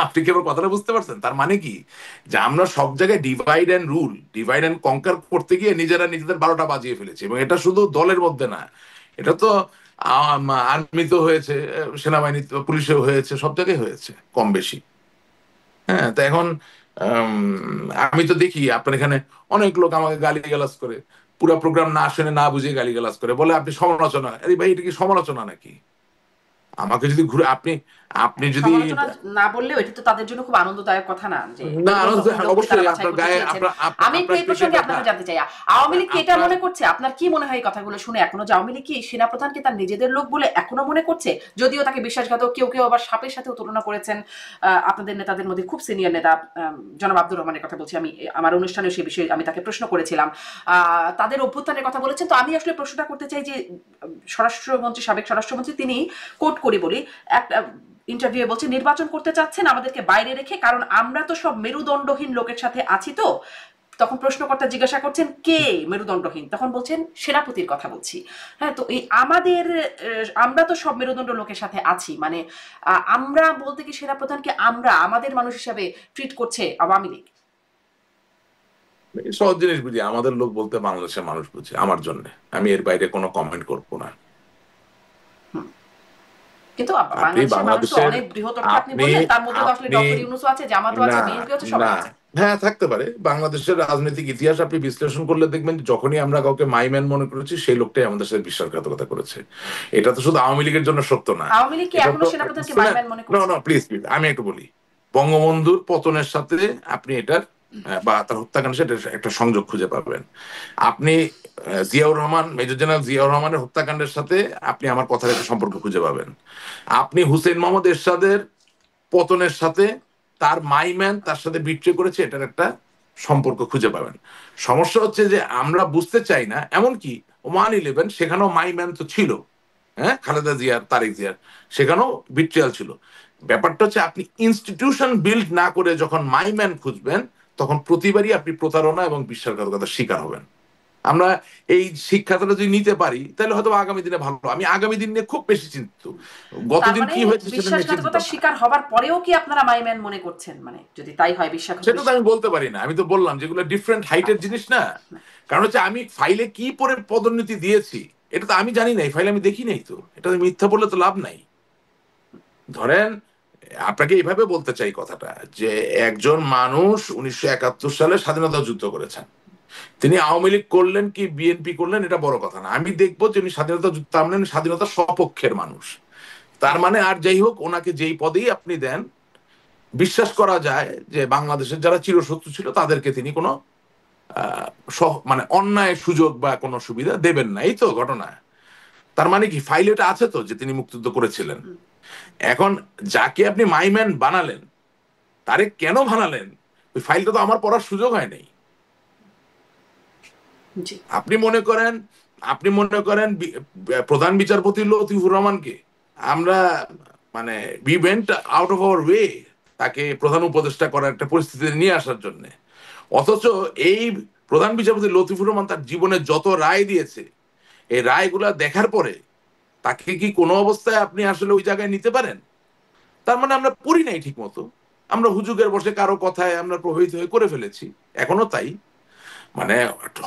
আপনি কি আমার কথাটা বুঝতে পারছেন? তার মানে কি, যে আমরা সব জায়গায় divide and rule, divide and conquer করতে গিয়ে নিজেরা নিজেদের 12টা বাজিয়ে ফেলেছি। এবং এটা শুধু দলের মধ্যে না, এটা তো আর্মিতেও হয়েছে, সেনাবাহিনী, পুলিশেও হয়েছে, সব জায়গায় হয়েছে কম বেশি। হ্যাঁ, তো এখন আমি তো দেখি আপনার এখানে অনেক লোক আমাকে গালিগালাজ করে, পুরো প্রোগ্রাম না শুনে না বুঝে গালিগালাজ করে, বলে আপনি সমালোচনা। আরে ভাই, এটা কি সমালোচনা নাকি? আমাকে যদি ঘুরে আপনি আপনি যদি সমালোচনা না বললেও এটা তো তাদের জন্য খুব আনন্দদায়ক কথা না যে না, মেরুদণ্ডহীন লোককে তারা অবশ্যই বাছাই আপনার করতে গায়ে চেয়েছেন। আমি একটু আপনার এই পেটে প্রসঙ্গে ব্যথা, আপনাকে জানতে চাই, আওয়ামী লীগ কি এটা আপনার মনে করছে? আপনার কি মনে হয় এই কথাগুলো শুনে এখনো যে আওয়ামী লীগ কি সেনাপ্রধানকে তার নিজেদের লোক বলে এখনো মনে করছে? যদিও তাকে বিশ্বাসঘাতক, কেউ কেউ আবার সাপের সাথেও তুলনা করেছেন। আপনাদের নেতাদের মধ্যে খুব সিনিয়র নেতা জনাব আব্দুর রহমানের কথা বলছি আমি, আমার অনুষ্ঠানে সেই বিষয়ে আমি তাকে প্রশ্ন করেছিলাম, তাদের অভ্যুত্থানের কথা বলেছেন। তো আমি আসলে প্রশ্নটা করতে চাই যে স্বরাষ্ট্রমন্ত্রী, সাবেক স্বরাষ্ট্রমন্ত্রী, তিনি কোট করি বলি, একটা ইন্টারভিউ বলছে নির্বাচন করতে চাচ্ছেন আমাদেরকে বাইরে রেখে, কারণ আমরা তো সব মেরুদণ্ডহীন লোকের সাথে আছি। তো তখন প্রশ্নকর্তা জিজ্ঞাসা করছেন কে মেরুদণ্ডহীন, তখন বলছেন সেনাপতির কথা বলছি। হ্যাঁ, তো এই আমাদের আমরা তো সব মেরুদণ্ড লোকের সাথে আছি, মানে আমরা বলতে কি সেনাপ্রধানকে আমরা আমাদের মানুষ হিসাবে ট্রিট করছে আওয়ামী লীগ? সহজ জিনিস বুঝি, আমাদের লোক বলতে বাংলাদেশের মানুষ বুঝে। আমার জন্য আমি এর বাইরে কোনো কমেন্ট করবো না। কিন্তু আপনি বাংলাদেশের মানুষ তো বাংলাদেশের, অনেক বৃহত্তর, আপনি আপনি বললেন, তার মধ্যে তো আসলে আপনি ডক্টর ইউনূসও আছে, জামাতও আছে, না বিএনপি আছে, সবাই না, আছে। হ্যাঁ থাকতে পারে। বাংলাদেশের রাজনৈতিক ইতিহাস আপনি বিশ্লেষণ করলে দেখবেন যখনই আমরা কাউকে মাইম্যান মনে করেছি সেই লোকটাই আমাদের সাথে বিশ্বাসঘাতকতা করেছে। এটা তো শুধু আওয়ামী লীগের জন্য সত্য না, আওয়ামী লীগ কি এটা এখনো তো সেনাপ্রধানকে শুনেন, মাইম্যান মনে নো করছে? নো প্লিজ প্লিজ আমি একটু বলি। বঙ্গবন্ধুর পতনের সাথে আপনি এটার বা তার হত্যাকাণ্ডের সাথে একটা সংযোগ খুঁজে পাবেন। আপনি জিয়াউর রহমান, মেজর জেনারেল জিয়াউর রহমানের হত্যাকাণ্ডের সাথে আপনি আমার কথার একটা সম্পর্ক খুঁজে পাবেন। আপনি হুসেইন মোহাম্মদ এরশাদের পতনের সাথে তার মাইম্যান তার সাথে বিট্রে করেছে, এটার একটা সম্পর্ক খুঁজে পাবেন। সমস্যা হচ্ছে যে আমরা বুঝতে চাই না। এমনকি 1/11 সেখানেও মাইম্যান তো ছিল, হ্যাঁ, খালেদা জিয়ার, তারেক জিয়ার, সেখানেও বিট্রিয়াল ছিল। ব্যাপারটা হচ্ছে আপনি ইনস্টিটিউশন বিল্ড না করে যখন মাই ম্যান খুঁজবেন, তখন প্রতিবারই আপনি প্রতারণা এবং বিশ্বাসঘাতকতার শিকার হবেন। আমরা এই শিক্ষাটা যদি নিতে পারি তাহলে হয়তো আগামী দিনে ভালো। আমি আগামী দিন নিয়ে খুব বেশি চিন্তিত। তার গতদিন মানে কি হয়েছে সেটা নিয়ে চিন্তিত বিশ্বাসঘাতকতার না। শিকার হবার পরেও কি আপনারা মাইম্যান মনে করছেন? মানে যদি তাই হয়, সেটা তো বিশ্বাসঘাতকতা। আমি বলতে পারি না, আমি তো বললাম যেগুলো ডিফারেন্ট হাইটের আচ্ছা, জিনিস না। কারণ হচ্ছে আমি ফাইলে কি পরে পদোন্নতি দিয়েছি এটা তো আমি জানি নাই, ফাইলে আমি দেখি নাই, তো এটা তো মিথ্যা বললে তো লাভ নাই। ধরেন, আপনাকে এইভাবে বলতে চাই কথাটা, যে একজন মানুষ 1971 সালে স্বাধীনতা যুদ্ধ করেছেন, তিনি আওয়ামী লীগ করলেন কি বিএনপি করলেন এটা বড় কথা না। আমি দেখবো যে উনি স্বাধীনতা যুদ্ধ, তার মানে স্বাধীনতা সপক্ষের মানুষ। তার মানে আর যাই হোক, ওনাকে যেই পদেই আপনি দেন, বিশ্বাস করা যায় যে বাংলাদেশের যারা চিরশত্রু ছিল তাদেরকে তিনি কোনো মানে অন্যায় সুযোগ বা কোনো সুবিধা দেবেন না, এই তো ঘটনা। তার মানে কি ফাইলে এটা আছে তো যে তিনি মুক্তিযুদ্ধ করেছিলেন। এখন যাকে আপনি মাইম্যান বানালেন, তারে কেন বানালেন ওই ফাইলটা তো আমার পড়ার সুযোগ হয় নাই। জি। আপনি মনে করেন, প্রধান বিচারপতি লতিফুর রহমানকে আমরা মানে we went out of our way তাকে প্রধান উপদেষ্টা করার একটা পরিস্থিতিতে নিয়ে আসার জন্য। অথচ এই প্রধান বিচারপতি লতিফুর রহমান তার জীবনে যত রায় দিয়েছে, এই রায়গুলা দেখার পরে তাকে কি কোনো অবস্থায় আপনি আসলে ওই জায়গায় নিতে পারেন? তার মানে আমরা পড়ি নাই ঠিক মতো, আমরা হুজুগের বসে কারো কথায় আমরা প্রভাবিত হয়ে করে ফেলেছি, এখনো তাই। মানে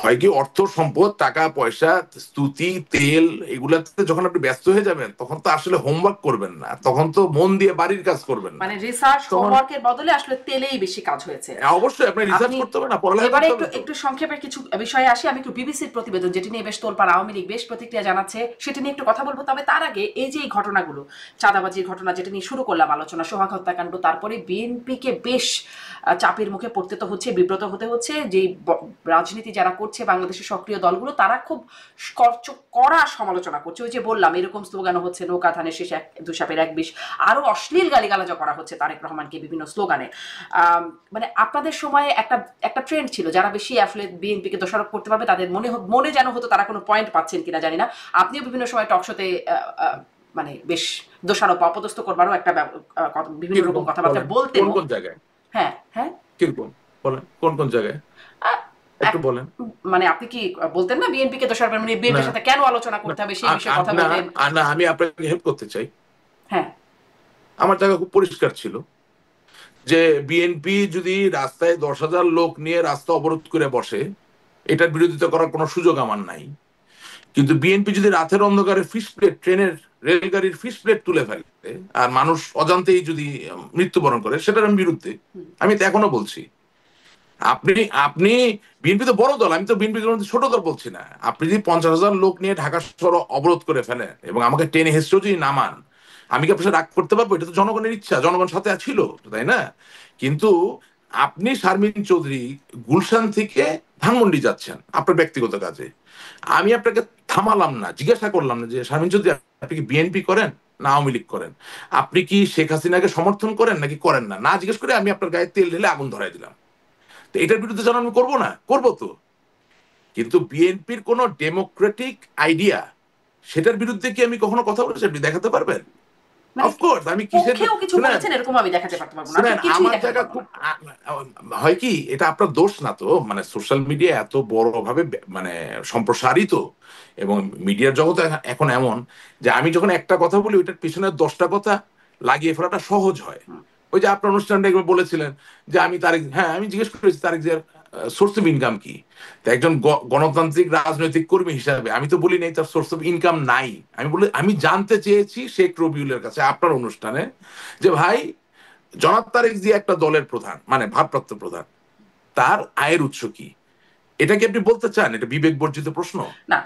হয় কি, অর্থ সম্পদ টাকা পয়সা স্তুতি তেল এগুলাতে যখন আপনি ব্যস্ত হয়ে যাবেন, তখন তো আসলে হোমওয়ার্ক করবেন না, তখন তো মন দিয়ে বাড়ির কাজ করবেন না। মানে রিসার্চ তখন হোমওয়ার্কের বদলে আসলে তেলেই বেশি কাজ হয়েছে। অবশ্যই আপনি রিসার্চ আপনি করতে হবে না, পড়ালেখা এবারে করতে একটু হবে তো। একটু সংক্ষেপে কিছু বিষয়ে আসি। আমি একটু বিবিসির প্রতিবেদন, যেটি নিয়ে বেশ তোলপাড়, আওয়ামী লীগ বেশ প্রতিক্রিয়া জানাচ্ছে, সেটা নিয়ে একটু কথা বলবো। তবে তার আগে এই যে এই ঘটনাগুলো, চাঁদাবাজির ঘটনা যেটা নিয়ে শুরু করলাম আলোচনা, সোহাগ হত্যাকাণ্ড, তারপরে বিএনপিকে বেশ চাপের মুখে পড়তে তো হচ্ছে, বিব্রত হতে হচ্ছে। যেই রাজনীতি যারা করছে বাংলাদেশের সক্রিয় দলগুলো, তারা খুব কড়া সমালোচনা করছে। ওই যে বললাম, এরকম স্লোগানও হচ্ছে, নৌকা ধানের শেষে দু সাপের এক বিষ, আরো অশ্লীল গালিগালাজা করা হচ্ছে তারেক রহমানকে বিভিন্ন স্লোগানে। মানে আপনাদের সময়ে একটা একটা ট্রেন্ড ছিল, যারা বেশি আসলে বিএনপিকে দোষারোপ করতে পারবে তাদের মনে যেন হতো তারা কোনো পয়েন্ট পাচ্ছেন কিনা জানি না। আপনিও বিভিন্ন সময় টকশোতে মানে বেশ দোষারোপ অপদস্থ করবারও একটা বিভিন্ন রকম কিরকম কথাবার্তা বলেন, কোন বলতেনও। কোন জায়গায়? হ্যাঁ, হ্যাঁ। কিরকম বলেন, কোন কোন জায়গায় আহ, একটু এক- বলেন। মানে আপনি কি বলতেন না বিএনপিকে দোষারোপ, মানে না বিএনপির সাথে কেন আলোচনা না করতে হবে সেই বিষয়ে কথা না বলতেন? না, আমি আপনাকে হেল্প করতে চাই। হ্যাঁ। আমার জায়গা খুব পরিষ্কার ছিল যে বিএনপি যদি রাস্তায় 10,000 লোক নিয়ে রাস্তা অবরোধ করে বসে, এটার বিরোধিতা করার কোনো সুযোগ আমার নাই। কিন্তু বিএনপি যদি রাতের অন্ধকারে ফিস প্লেট, ট্রেনের রেলগাড়ির ফিস প্লেট তুলে ফেলে আর মানুষ অজান্তেই যদি মৃত্যুবরণ করে, সেটার আমি বিরুদ্ধে। আমি তো এখনো বলছি, আপনি আপনি বিএনপি তো বড় দল, আমি তো বিএনপি ছোট দল বলছি না। আপনি যদি 50,000 লোক নিয়ে ঢাকা শহর অবরোধ করে ফেলেন এবং আমাকে টেনে হেসড়েও যদি নামান, আমি কি আপনার সাথে রাগ করতে পারবো? এটা তো জনগণের ইচ্ছা, জনগণ সাথে ছিল, তাই না? কিন্তু আপনি শারমিন চৌধুরী গুলশান থেকে ধানমন্ডি যাচ্ছেন আপনার ব্যক্তিগত কাজে, আমি আপনাকে থামালাম না, জিজ্ঞাসা করলাম না যে শারমিন চৌধুরী আপনি কি বিএনপি করেন না আওয়ামী লীগ করেন, আপনি কি শেখ হাসিনাকে সমর্থন করেন নাকি করেন না, না জিজ্ঞেস করে আমি আপনার গায়ে তেল ঢেলে আগুন ধরাই দিলাম। তো এটার বিরুদ্ধে যেন আমি করবো না, করবো তো। কিন্তু বিএনপির কোন ডেমোক্রেটিক আইডিয়া, সেটার বিরুদ্ধে কি আমি কখনো কথা বলেছি? আপনি দেখাতে পারবেন? মানে অফকোর্স আমি কিসের, পক্ষেও কিছু শুনেন বলেছেন এরকম আমি দেখাতে পারতে পারবো না, আসলে শুনেন কিছুই আমার দেখাতে জায়গা পারবো খুব না। হয় কি, এটা আপনার দোষ না তো, মানে সোশ্যাল মিডিয়া এত বড় ভাবে মানে সম্প্রসারিত, এবং মিডিয়ার জগৎ এখন এমন যে আমি যখন একটা কথা বলি ওইটার পিছনে 10টা কথা লাগিয়ে ফেলাটা সহজ হয়। ওই যে আপনার অনুষ্ঠানটা একবার বলেছিলেন যে আমি তারিক, হ্যাঁ আমি জিজ্ঞেস করেছি তারিক যে সোর্স অফ ইনকাম কি। তো একজন গণতান্ত্রিক রাজনৈতিক কর্মী হিসাবে আমি তো বলি নাই তার সোর্স অফ ইনকাম নাই। আমি বলি, আমি জানতে চেয়েছি শেখ রবিউলের কাছে আপনার অনুষ্ঠানে যে ভাই, জনাব তারেক জিয়া একটা দলের প্রধান, মানে ভারপ্রাপ্ত প্রধান, তার আয়ের উৎস কি? এটা কি আপনি বলতে চান এটা বিবেক বর্জিত প্রশ্ন? না,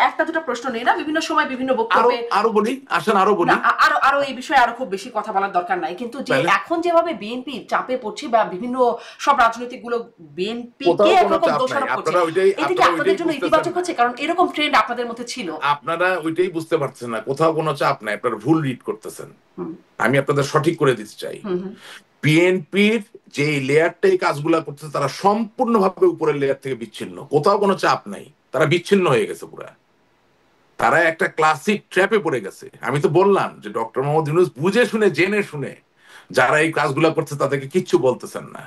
একটা দুটো প্রশ্ন নেই না, বিভিন্ন সময় বিভিন্ন আরো বক্তব্যে। আরো বলি, আসেন আরো না, বলি। আরো আরো এই বিষয়ে আরো খুব বেশি কথা বলার দরকার নাই, কিন্তু যে তাহলে এখন যেভাবে বিএনপি চাপে পড়ছে বা বিভিন্ন সব রাজনৈতিক গুলো বিএনপি কে কোথাও কোনো একরকম চাপ নাই, দোষারোপ করছে, আপনারা ওইটাই এটা কি আপনাদের জন্য বুঝতেছেন ইতিবাচক না। হচ্ছে? কারণ এরকম ট্রেন্ড আপনাদের মধ্যে ছিল। আপনারা ওইটাই বুঝতে পারছেন না, কোথাও কোনো চাপ নাই, আপনারা ভুল রিড করতেছেন। হুম, আমি আপনাদের সঠিক করে দিতে চাই। হুম, হুম। বিএনপির যে লেয়ারটাই কাজগুলা করতেছে তারা সম্পূর্ণভাবে উপরের লেয়ার থেকে বিচ্ছিন্ন, কোথাও কোনো চাপ নাই, তারা বিচ্ছিন্ন হয়ে গেছে পুরা। তারা একটা ক্লাসিক ট্র্যাপে পড়ে গেছে। আমি তো বললাম যে ডক্টর মোহাম্মদ ইউনূস বুঝে শুনে জেনে শুনে যারা এই কাজগুলো করছে তাদেরকে কিচ্ছু বলতেছেন না।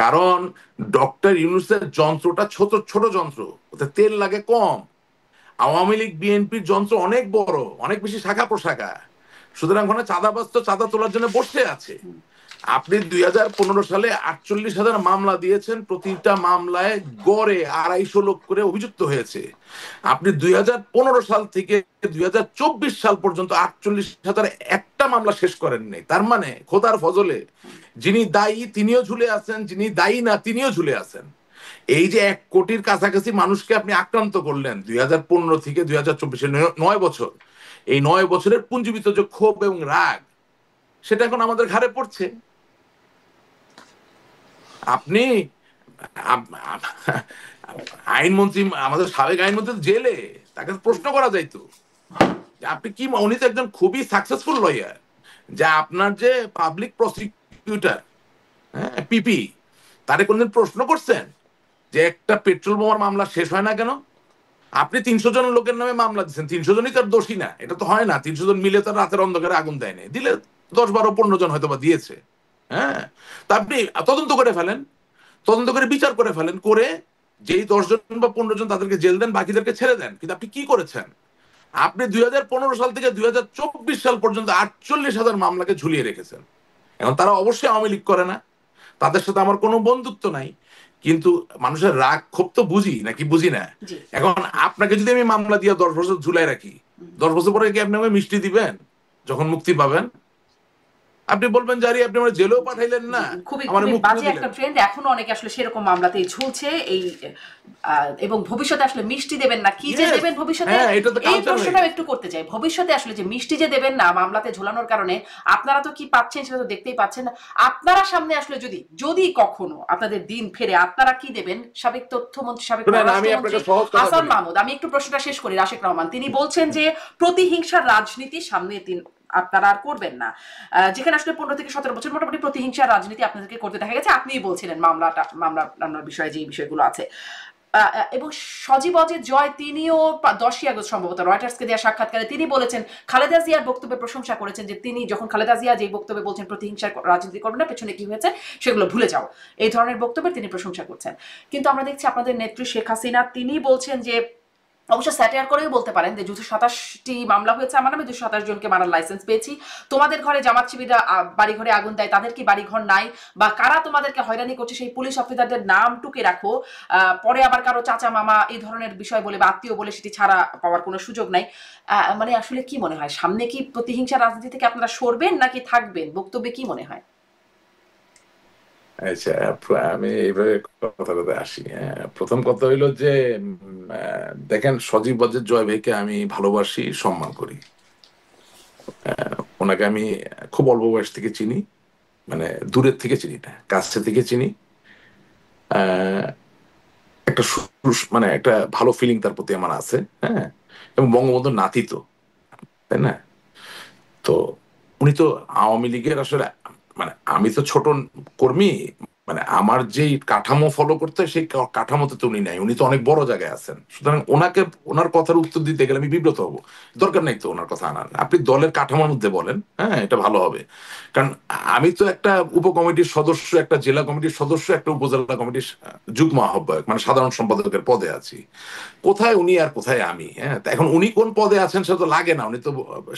কারণ ডক্টর ইউনূসের যন্ত্রটা ছোট ছোট যন্ত্র, ওতে তেল লাগে কম। আওয়ামী লীগ বিএনপির যন্ত্র অনেক বড়, অনেক বেশি শাখা প্রশাখা। সুতরাং ওখানে চাঁদাবাজ তো চাঁদা তোলার জন্য বসে আছে। আপনি 2015 সালে 48,000 মামলা দিয়েছেন, প্রতিটা মামলায় গড়ে 250 লোক করে অভিযুক্ত হয়েছে। আপনি 2015 সাল থেকে 2024 সাল পর্যন্ত 48,000 একটা মামলা শেষ করেননি। তার মানে খোদার ফজলে যিনি দায়ী তিনিও ঝুলে আছেন, যিনি দায়ী না তিনিও ঝুলে আছেন। এই যে 1 কোটির কাছাকাছি মানুষকে আপনি আক্রান্ত করলেন 2015 থেকে 2024, 9 বছর, এই 9 বছরের পুঞ্জীবিত যে ক্ষোভ এবং রাগ, সেটা এখন আমাদের ঘাড়ে পড়ছে। আপনি আইনমন্ত্রী, আমাদের সাবেক আইনমন্ত্রী জেলে, তাকে প্রশ্ন করা যাইতো যে আপনি কি, উনি তো একজন খুবই সাকসেসফুল লয়ার, যা আপনার যে পাবলিক প্রসিকিউটর, হ্যাঁ পিপি, তারে কোনদিন প্রশ্ন করছেন যে একটা পেট্রোল বোমার মামলা শেষ হয় না কেন? আপনি 300 জন লোকের নামে মামলা দিচ্ছেন, 300 জনই তার দোষী না, এটা তো হয় না। 300 জন মিলে তার রাতের অন্ধকারে আগুন দেয়নি, দিলে 10, 12, 15 জন হয়তো বা দিয়েছে। হ্যাঁ, তা আপনি তদন্ত করে ফেলেন, তদন্ত করে বিচার করে ফেলেন, করে যেই 10 জন বা 15 জন তাদেরকে জেল দেন, বাকিদেরকে ছেড়ে দেন। কিন্তু আপনি কি করেছেন? আপনি 2015 সাল থেকে 2024 সাল পর্যন্ত 48,000 মামলাকে ঝুলিয়ে রেখেছেন। এখন তারা অবশ্যই আওয়ামী লীগ করে না, তাদের সাথে আমার কোনো বন্ধুত্ব নাই, কিন্তু মানুষের রাগ ক্ষোভ তো বুঝি নাকি বুঝি না। এখন আপনাকে যদি আমি মামলা দিয়ে 10 বছর ঝুলাই রাখি, 10 বছর পরে কি আপনি আমাকে মিষ্টি দিবেন যখন মুক্তি পাবেন? আপনি বলবেন জারি আপনি আমার জেলেও পাঠাইলেন না, খুবই আমার খুবই মুক্তি বাজে দিলেন। একটা ট্রেন্ড, এখনো অনেকে আসলে সেরকম মামলাতেই ঝুলছে। এই এবং ভবিষ্যতে আসলে মিষ্টি দেবেন না, কি যে দেবেন ভবিষ্যতে, হ্যাঁ, এটা তো এই কালচার হয়ে প্রশ্নটাও গেছে। একটু করতে চাই। ভবিষ্যতে আসলে যে মিষ্টি যে দেবেন না মামলাতে ঝোলানোর কারণে, আপনারা তো কি পাচ্ছেন সেটা তো দেখতেই পাচ্ছেন। আপনারা সামনে আসলে যদি যদি কখনো আপনাদের দিন ফেরে, আপনারা কি দেবেন? সাবেক তথ্যমন্ত্রী, সাবেক শুনেন, আমি পররাষ্ট্রমন্ত্রী আপনাকে সহজ কথা হাসান বলি। মাহমুদ, আমি একটু প্রশ্নটা শেষ করি, রাশেক রহমান তিনি বলছেন যে প্রতিহিংসার রাজনীতি সামনে আপনারা আর করবেন না। যেখানে আসলে 15 থেকে 17 বছর মোটামুটি প্রতিহিংসার রাজনীতি আপনাদেরকে করতে দেখা গেছে। আপনিই বলছিলেন মামলার বিষয়ে যে বিষয়গুলো আছে। এবং সজীব অজিত জয় তিনিও 10ই আগস্ট সম্ভবত রয়টার্সকে দেওয়া সাক্ষাৎকারে তিনি বলেছেন, খালেদা জিয়ার বক্তব্যের প্রশংসা করেছেন, যে তিনি যখন খালেদা জিয়া যে বক্তব্যে বলছেন প্রতিহিংসার রাজনীতি করবেন না, পেছনে কি হয়েছে সেগুলো ভুলে যাও, এই ধরনের বক্তব্যের তিনি প্রশংসা করছেন। কিন্তু আমরা দেখছি আপনাদের নেত্রী শেখ হাসিনা তিনি বলছেন যে, অবশ্য স্যাটায়ার করেই বলতে পারেন যে 227টি মামলা হয়েছে আমার নামে, 227 জনকে মারার লাইসেন্স পেয়েছি। তোমাদের ঘরে জামাত শিবিরা বাড়ি ঘরে আগুন দেয়, তাদের কি বাড়ি ঘর নাই? বা কারা তোমাদেরকে হয়রানি করছে সেই পুলিশ অফিসারদের নাম টুকে রাখো, পরে আবার কারো চাচা মামা এই ধরনের বিষয় বলে বা আত্মীয় বলে সেটি ছাড়া পাওয়ার কোনো সুযোগ নাই। মানে আসলে কি মনে হয়, সামনে কি প্রতিহিংসা রাজনীতি থেকে আপনারা সরবেন নাকি থাকবেন? বক্তব্যে কি মনে হয়? আচ্ছা, আমি এইভাবে কথা আসি। প্রথম কথা হইলো যে দেখেন, সজীব ওয়াজেদ জয় ভাইকে আমি ভালোবাসি, সম্মান করি। ওনাকে আমি খুব অল্প বয়স থেকে চিনি, মানে দূরের থেকে চিনি না, কাছে থেকে চিনি। আহ, একটা মানে একটা ভালো ফিলিং তার প্রতি আমার আছে। হ্যাঁ, এবং বঙ্গবন্ধুর নাতি তো, তাই না? তো উনি তো আওয়ামী লীগের আসলে, মানে আমি তো ছোট কর্মী, মানে আমার যেই কাঠামো ফলো করতে হয় সেই কাঠামোতে তো উনি নাই, উনি তো অনেক বড় জায়গায় আছেন। সুতরাং ওনাকে, ওনার কথার উত্তর দিতে গেলে আমি বিব্রত হব। দরকার নেই তো ওনার কথা আনার, আপনি দলের কাঠামোর মধ্যে বলেন, হ্যাঁ এটা ভালো হবে। কারণ আমি তো একটা উপকমিটির সদস্য, একটা জেলা কমিটির সদস্য, একটা উপজেলা কমিটির যুগ্ম আহ্বায়ক, মানে সাধারণ সম্পাদকের পদে আছি। কোথায় উনি আর কোথায় আমি? হ্যাঁ, তা এখন উনি কোন পদে আছেন সেটা তো লাগে না, উনি তো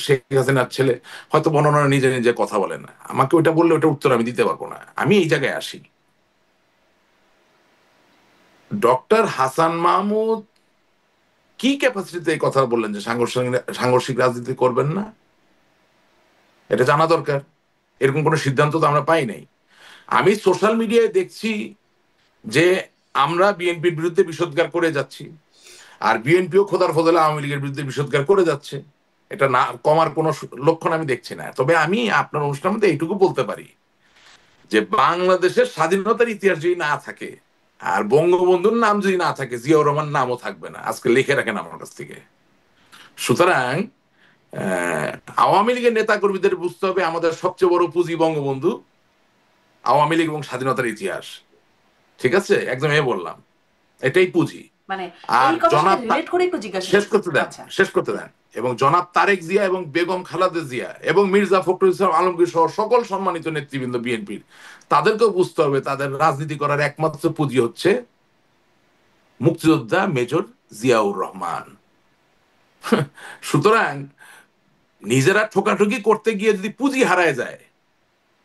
শেখ হাসিনার ছেলে, হয়তো বর্ণনা নিজে নিজে কথা বলেন। আমাকে ওইটা বললে ওটা উত্তর আমি দিতে পারবো না। আমি এই জায়গায় আসি, ডক্টর হাসান মাহমুদ কি ক্যাপাসিটিতে এই কথা বললেন যে সাংঘর্ষিক রাজনীতি করবেন না? এটা জানা দরকার। এরকম কোনো সিদ্ধান্ত তো আমরা পাই নাই। আমি সোশ্যাল মিডিয়ায় দেখছি যে আমরা বিএনপির বিরুদ্ধে বিষোদ্গার করে যাচ্ছি, আর বিএনপিও খোদার ফজলে আওয়ামী লীগের বিরুদ্ধে বিষোদ্গার করে যাচ্ছে। এটা না কমার কোনো লক্ষণ আমি দেখছি না। তবে আমি আপনার অনুষ্ঠানের মধ্যে এইটুকু বলতে পারি যে বাংলাদেশের স্বাধীনতার ইতিহাস যদি না থাকে, আর বঙ্গবন্ধুর নাম যদি না থাকে, জিয়াউর রহমান নামও থাকবে না। আজকে লিখে রাখেন আমার কাছ থেকে। সুতরাং আহ, আওয়ামী লীগের নেতা কর্মীদের বুঝতে হবে আমাদের সবচেয়ে বড় পুঁজি বঙ্গবন্ধু, আওয়ামী লীগ এবং স্বাধীনতার ইতিহাস। ঠিক আছে, একদম বললাম, এটাই পুঁজি। মানে আর এই কথার সাথে জনাব রিলেট করে একটু জিজ্ঞাসা শেষ করতে দেন, আচ্ছা শেষ করতে দেন। এবং জনাব তারেক জিয়া এবং বেগম খালেদা জিয়া এবং মির্জা ফখরুল ইসলাম আলমগীর সহ সকল সম্মানিত নেতৃবৃন্দ বিএনপির, তাদেরকেও বুঝতে হবে তাদের রাজনীতি করার একমাত্র পুঁজি হচ্ছে মুক্তিযোদ্ধা মেজর জিয়াউর রহমান। সুতরাং নিজেরা ঠোকাঠুকি করতে গিয়ে যদি পুঁজি হারায় যায়,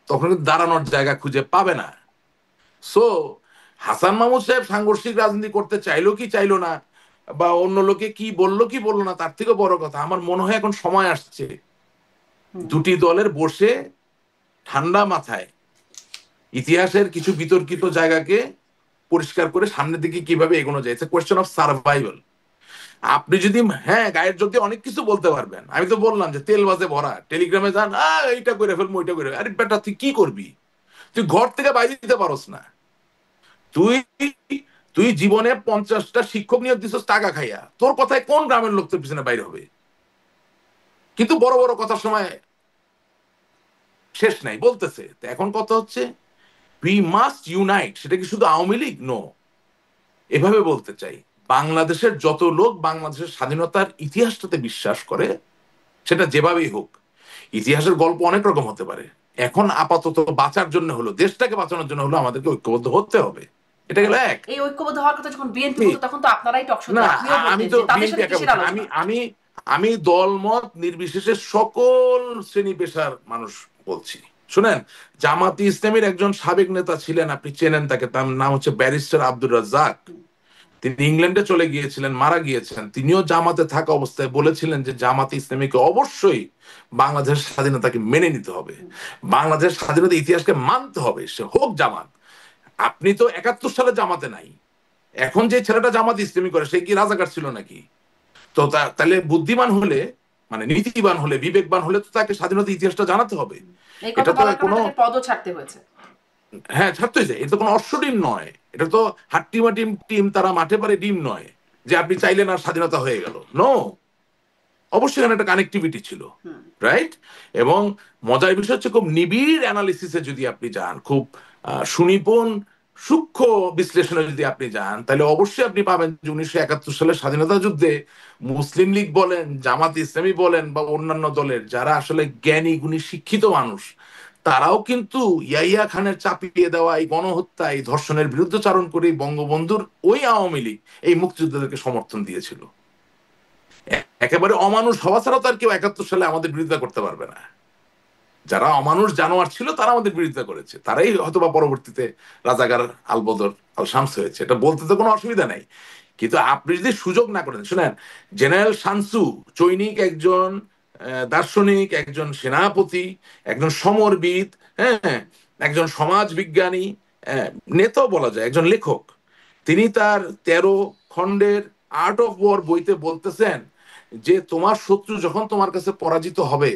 তখন কিন্তু দাঁড়ানোর জায়গা খুঁজে পাবে না। সো হাসান মাহমুদ সাহেব সাংঘর্ষিক রাজনীতি করতে চাইলো কি চাইলো না, বা অন্য লোকে কি বললো কি বললো না, তার থেকে বড় কথা আমার মনে হয় এখন সময় আসছে দুটি দলের বসে ঠান্ডা মাথায় ইতিহাসের কিছু বিতর্কিত জায়গাকে পরিষ্কার করে সামনের দিকে কিভাবে এগোনো যায়। It's question of survival. আপনি যদি হ্যাঁ গায়ের জোর দিয়ে অনেক কিছু বলতে পারবেন, আমি তো বললাম যে তেল বাজে ভরা, টেলিগ্রামে যান এইটা করে ফেলবো ওইটা করে, আরে বেটা তুই কি করবি? তুই ঘর থেকে বাইরে দিতে পারস না। তুই তুই জীবনে 50টা শিক্ষক নিয়োগ দিছিস টাকা খাইয়া, তোর কথায় কোন গ্রামের লোক তোর পিছনে বাইরে হবে? কিন্তু বড় বড় কথার সময় শেষ নাই বলতেছে। তো এখন কথা হচ্ছে উই মাস্ট ইউনাইট। সেটা কি শুধু আওয়ামী লীগ? নো, এভাবে বলতে চাই বাংলাদেশের যত লোক বাংলাদেশের স্বাধীনতার ইতিহাসটাতে বিশ্বাস করে, সেটা যেভাবেই হোক, ইতিহাসের গল্প অনেক রকম হতে পারে, এখন আপাতত বাঁচার জন্য হলো, দেশটাকে বাঁচানোর জন্য হলো আমাদেরকে ঐক্যবদ্ধ হতে হবে। এটা গেল এক। এই ঐক্যবদ্ধ হওয়ার কথা যখন বিএনপি বলতো তখন তো আপনারাই টকশোতে না, আপনিও আমি বলতেন তো যে তাদের বিএনপি সাথে একা কিসের বলছি না। আমি আলোচনা। আমি আমি দলমত নির্বিশেষে সকল শ্রেণী পেশার মানুষ বলছি। শুনেন, জামাতি ইসলামীর একজন সাবেক নেতা ছিলেন, আপনি চেনেন তাকে, তার নাম হচ্ছে ব্যারিস্টার আব্দুর রাজ্জাক। তিনি ইংল্যান্ডে চলে গিয়েছিলেন, মারা গিয়েছেন। তিনিও জামাতে থাকা অবস্থায় বলেছিলেন যে জামাতে ইসলামীকে অবশ্যই বাংলাদেশের স্বাধীনতাকে মেনে নিতে হবে, বাংলাদেশের স্বাধীনতা ইতিহাসকে মানতে হবে, সে হোক জামাত। আপনি তো 71 সালে জামাতে নাই। এখন যে ছেলেটা জামাত ইসলামী করে সে কি রাজাকার ছিল নাকি? তো তাহলে বুদ্ধিমান হলে, মানে নীতিবান হলে, বিবেকবান হলে তো তাকে স্বাধীনতা ইতিহাসটা জানাতে হবে। এই এটা কথা তো বলার কারণে কোনো, তাকে পদও ছাড়তে হয়েছে। হ্যাঁ ছাড়তে হয়েছে, এটা তো কোনো অশ্বডিম নয়, এটা তো হাট্টিমা টিম টিম তারা মাঠে পারে ডিম নয় যে আপনি চাইলেন আর স্বাধীনতা হয়ে গেল। নো, অবশ্যই এখানে একটা কানেক্টিভিটি ছিল, রাইট? এবং মজার বিষয় হচ্ছে খুব নিবিড় অ্যানালিসিসে যদি আপনি যান, খুব সুনিপুণ সূক্ষ্ম বিশ্লেষণে যদি আপনি যান, তাহলে অবশ্যই আপনি পাবেন যে 1971 সালের স্বাধীনতা যুদ্ধে মুসলিম লীগ বলেন, জামাত ইসলামী বলেন, বা অন্যান্য দলের যারা আসলে জ্ঞানী গুণী শিক্ষিত মানুষ, তারাও কিন্তু ইয়াইয়া খানের চাপিয়ে দেওয়া এই গণহত্যা, এই ধর্ষণের বিরুদ্ধচারণ করে বঙ্গবন্ধুর ওই আওয়ামী লীগ এই মুক্তিযোদ্ধাদেরকে সমর্থন দিয়েছিল। একেবারে অমানুষ হওয়া ছাড়া তো আর কেউ 71 সালে আমাদের বিরোধিতা করতে পারবে না। যারা অমানুষ জানোয়ার ছিল তারা আমাদের বিরোধিতা করেছে, তারাই হয়তো বা পরবর্তীতে রাজাকার আলবদর আল শামস হয়েছে, এটা বলতে তো কোনো অসুবিধা নাই। কিন্তু আপনি যদি সুযোগ না করেন, শুনেন, জেনারেল শামসু চৈনিক একজন দার্শনিক, একজন সেনাপতি, একজন সমরবিদ, হ্যাঁ, একজন সমাজ বিজ্ঞানী, নেতাও বলা যায়, একজন লেখক। তিনি তার 13 খণ্ডের আর্ট অফ ওয়ার বইতে বলতেছেন যে তোমার শত্রু যখন তোমার কাছে পরাজিত হবে,